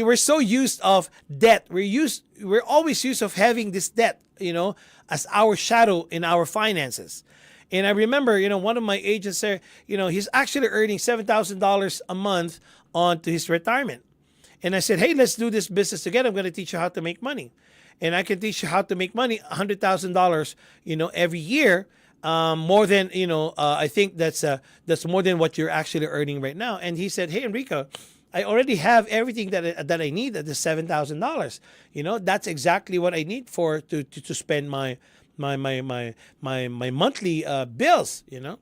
were so used of debt. We're always used of having this debt, as our shadow in our finances. And I remember, one of my agents there, he's actually earning $7,000 a month onto his retirement. And I said, hey, let's do this business together. I'm going to teach you how to make money. And I can teach you how to make money, $100,000, every year. More than, I think that's more than what you're actually earning right now. And he said, hey, Enrico, I already have everything that I need at the $7,000. That's exactly what I need to spend my monthly bills, And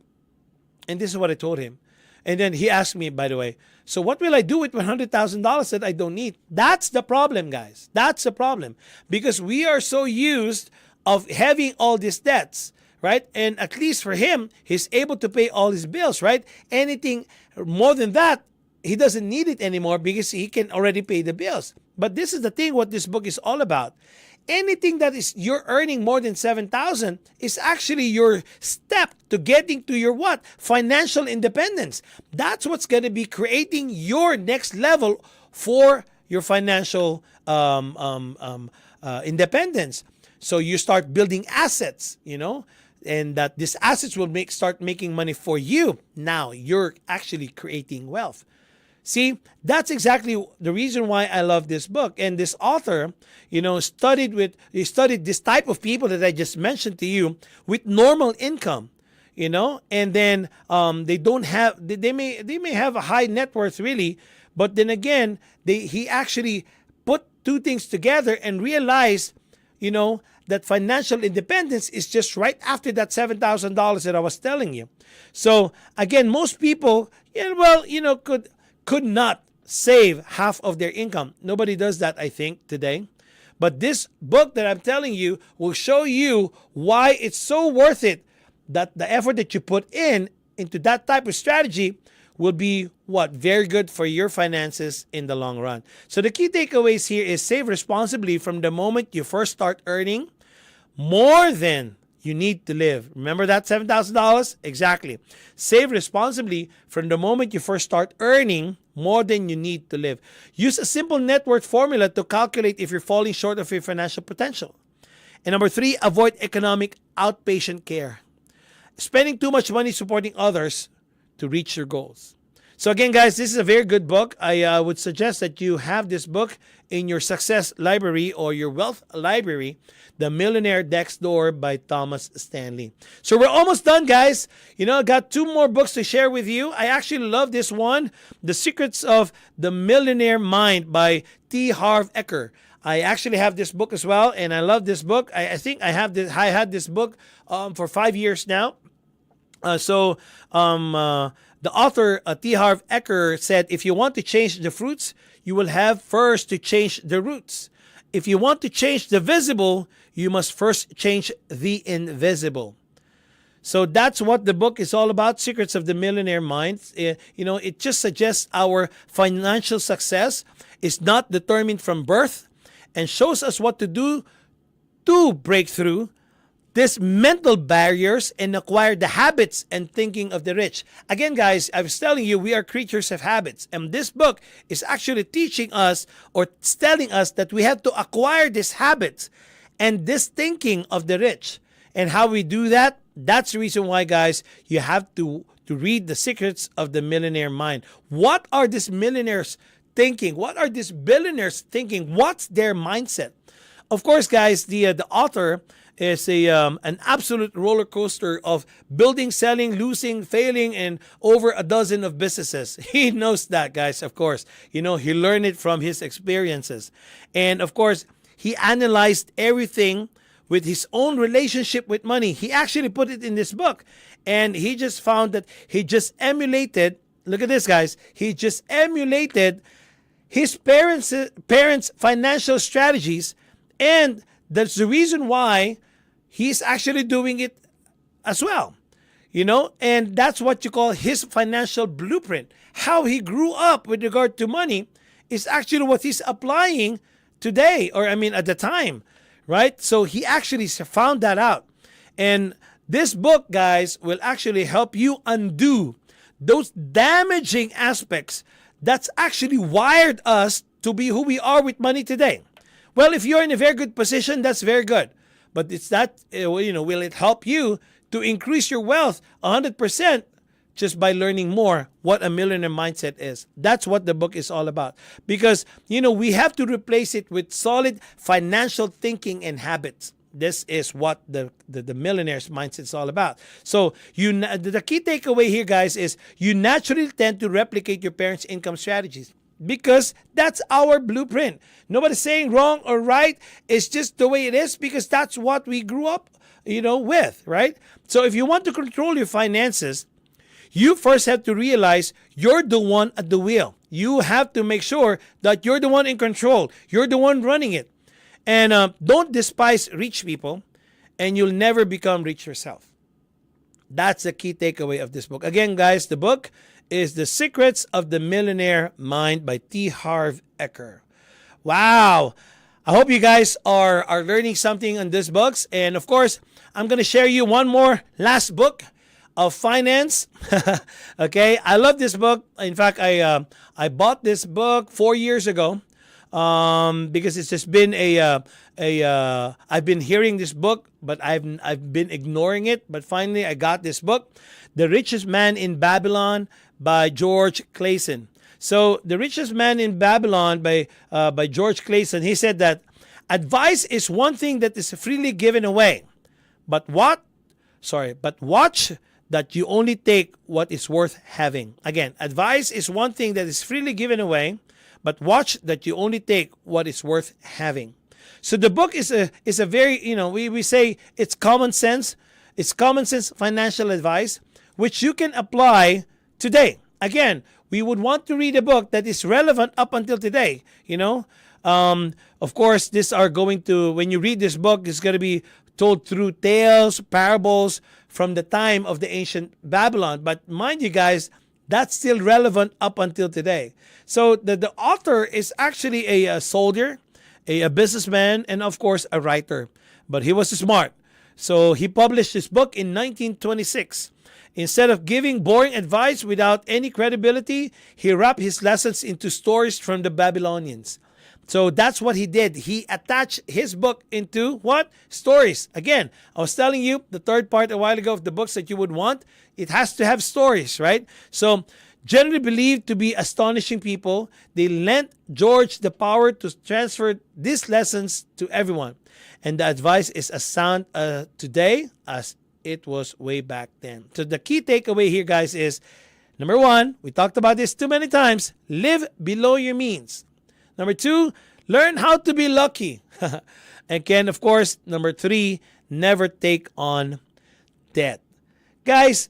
this is what I told him. And then he asked me, by the way, so what will I do with $100,000 that I don't need? That's the problem, guys. That's the problem. Because we are so used of having all these debts, right? And at least for him, he's able to pay all his bills, right? Anything more than that, he doesn't need it anymore because he can already pay the bills. But this is the thing, what this book is all about. Anything that is you're earning more than $7,000 is actually your step to getting to your what? Financial independence. That's what's going to be creating your next level for your financial independence. So you start building assets, and that these assets will start making money for you. Now you're actually creating wealth. See, that's exactly the reason why I love this book. And this author, studied this type of people that I just mentioned to you with normal income, and then they may have a high net worth really, but then again, he actually put two things together and realized, that financial independence is just right after that $7,000 that I was telling you. So again, most people, could not save half of their income. Nobody does that, I think, today. But this book that I'm telling you will show you why it's so worth it, that the effort that you put into that type of strategy will be very good for your finances in the long run. So the key takeaways here is save responsibly from the moment you first start earning more than you need to live. Remember that $7,000? Exactly. Save responsibly from the moment you first start earning more than you need to live. Use a simple net worth formula to calculate if you're falling short of your financial potential. And number 3, avoid economic outpatient care. Spending too much money supporting others to reach your goals. So again, guys, this is a very good book. I would suggest that you have this book in your success library or your wealth library, The Millionaire Next Door by Thomas Stanley. So we're almost done, guys. I got two more books to share with you. I actually love this one, The Secrets of the Millionaire Mind by T. Harv Eker. I actually have this book as well, and I love this book. I think I had this book for 5 years now. The author, T. Harv Eker, said, if you want to change the fruits, you will have first to change the roots. If you want to change the visible, you must first change the invisible. So that's what the book is all about, Secrets of the Millionaire Mind. It just suggests our financial success is not determined from birth and shows us what to do to break through these mental barriers and acquire the habits and thinking of the rich. Again, guys, I was telling you, we are creatures of habits. And this book is actually teaching us or telling us that we have to acquire these habits and this thinking of the rich. And how we do that, that's the reason why, guys, you have to read The Secrets of the Millionaire Mind. What are these millionaires thinking? What are these billionaires thinking? What's their mindset? Of course, guys, the author is an absolute roller coaster of building, selling, losing, failing, and over a dozen of businesses. He knows that, guys, of course. He learned it from his experiences. And, of course, he analyzed everything with his own relationship with money. He actually put it in this book. And he just found that he just emulated, look at this, guys, he just emulated his parents' financial strategies. And that's the reason why he's actually doing it as well. And that's what you call his financial blueprint. How he grew up with regard to money is actually what he's applying today, at the time, right? So he actually found that out. And this book, guys, will actually help you undo those damaging aspects that's actually wired us to be who we are with money today. Well, if you're in a very good position, that's very good. But it's not, will it help you to increase your wealth 100% just by learning more what a millionaire mindset is? That's what the book is all about. Because, we have to replace it with solid financial thinking and habits. This is what the millionaire's mindset is all about. So the key takeaway here, guys, is you naturally tend to replicate your parents' income strategies. Because that's our blueprint. Nobody's saying wrong or right. It's just the way it is because that's what we grew up, with, right? So if you want to control your finances, you first have to realize you're the one at the wheel. You have to make sure that you're the one in control. You're the one running it. And don't despise rich people, and you'll never become rich yourself. That's the key takeaway of this book. Again, guys, the book is The Secrets of the Millionaire Mind by T. Harv Eker. Wow. I hope you guys are learning something on these books. And of course, I'm going to share you one more last book of finance. Okay. I love this book. In fact, I bought this book 4 years ago. Because it's just been I've been hearing this book, but I've been ignoring it. But finally, I got this book, The Richest Man in Babylon by George Clason. So, The Richest Man in Babylon by George Clason, he said that advice is one thing that is freely given away, but watch that you only take what is worth having. Again, advice is one thing that is freely given away, but watch that you only take what is worth having. So the book is a very, we say it's common sense. It's common sense financial advice, which you can apply today. Again, we would want to read a book that is relevant up until today, Of course, when you read this book, it's going to be told through tales, parables from the time of the ancient Babylon. But mind you guys, that's still relevant up until today. So the author is actually a soldier, a businessman, and of course a writer. But he was smart. So he published this book in 1926. Instead of giving boring advice without any credibility, he wrapped his lessons into stories from the Babylonians. So that's what he did. He attached his book into what? Stories. Again, I was telling you the third part a while ago of the books that you would want. It has to have stories, right? So generally believed to be astonishing people, they lent George the power to transfer these lessons to everyone. And the advice is as sound today as it was way back then. So the key takeaway here, guys, is number one, we talked about this too many times, live below your means. Number two, learn how to be lucky. And again, of course, number three, never take on debt. Guys,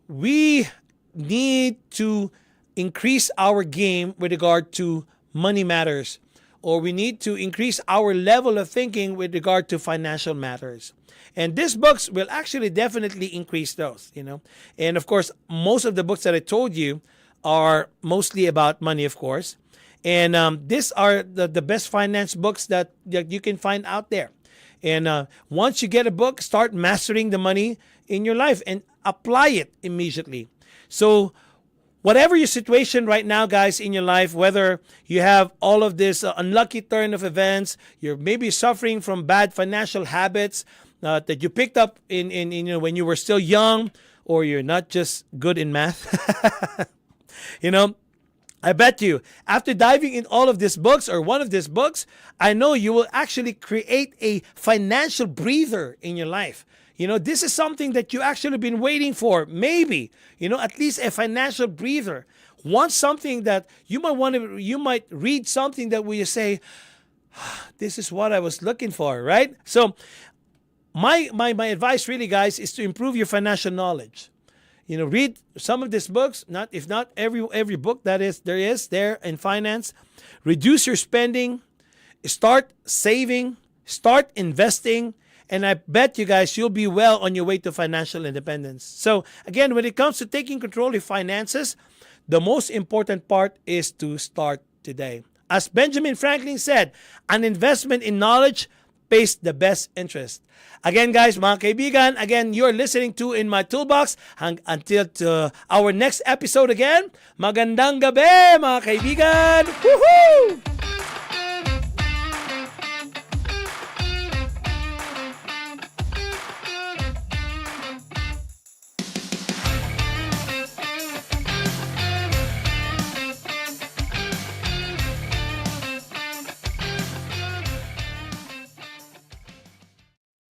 we need to increase our game with regard to money matters, or we need to increase our level of thinking with regard to financial matters. And these books will actually definitely increase those, And of course, most of the books that I told you are mostly about money, of course. And these are the best finance books that you can find out there. And once you get a book, start mastering the money in your life and apply it immediately. So whatever your situation right now, guys, in your life, whether you have all of this unlucky turn of events, you're maybe suffering from bad financial habits that you picked up in when you were still young, or you're not just good in math, I bet you, after diving in all of these books or one of these books, I know you will actually create a financial breather in your life. This is something that you actually been waiting for. Maybe, at least a financial breather. Want something that you might read something that will you say, this is what I was looking for, right? So my advice really, guys, is to improve your financial knowledge. Read some of these books, if not every book that is there in finance. Reduce your spending, start saving, start investing, and I bet you guys you'll be well on your way to financial independence. So again, when it comes to taking control of your finances, the most important part is to start today. As Benjamin Franklin said, an investment in knowledge pays the best interest. Again, guys, mga kaibigan, you're listening to In My Toolbox. Until our next episode again, magandang gabi, mga kaibigan! Woohoo!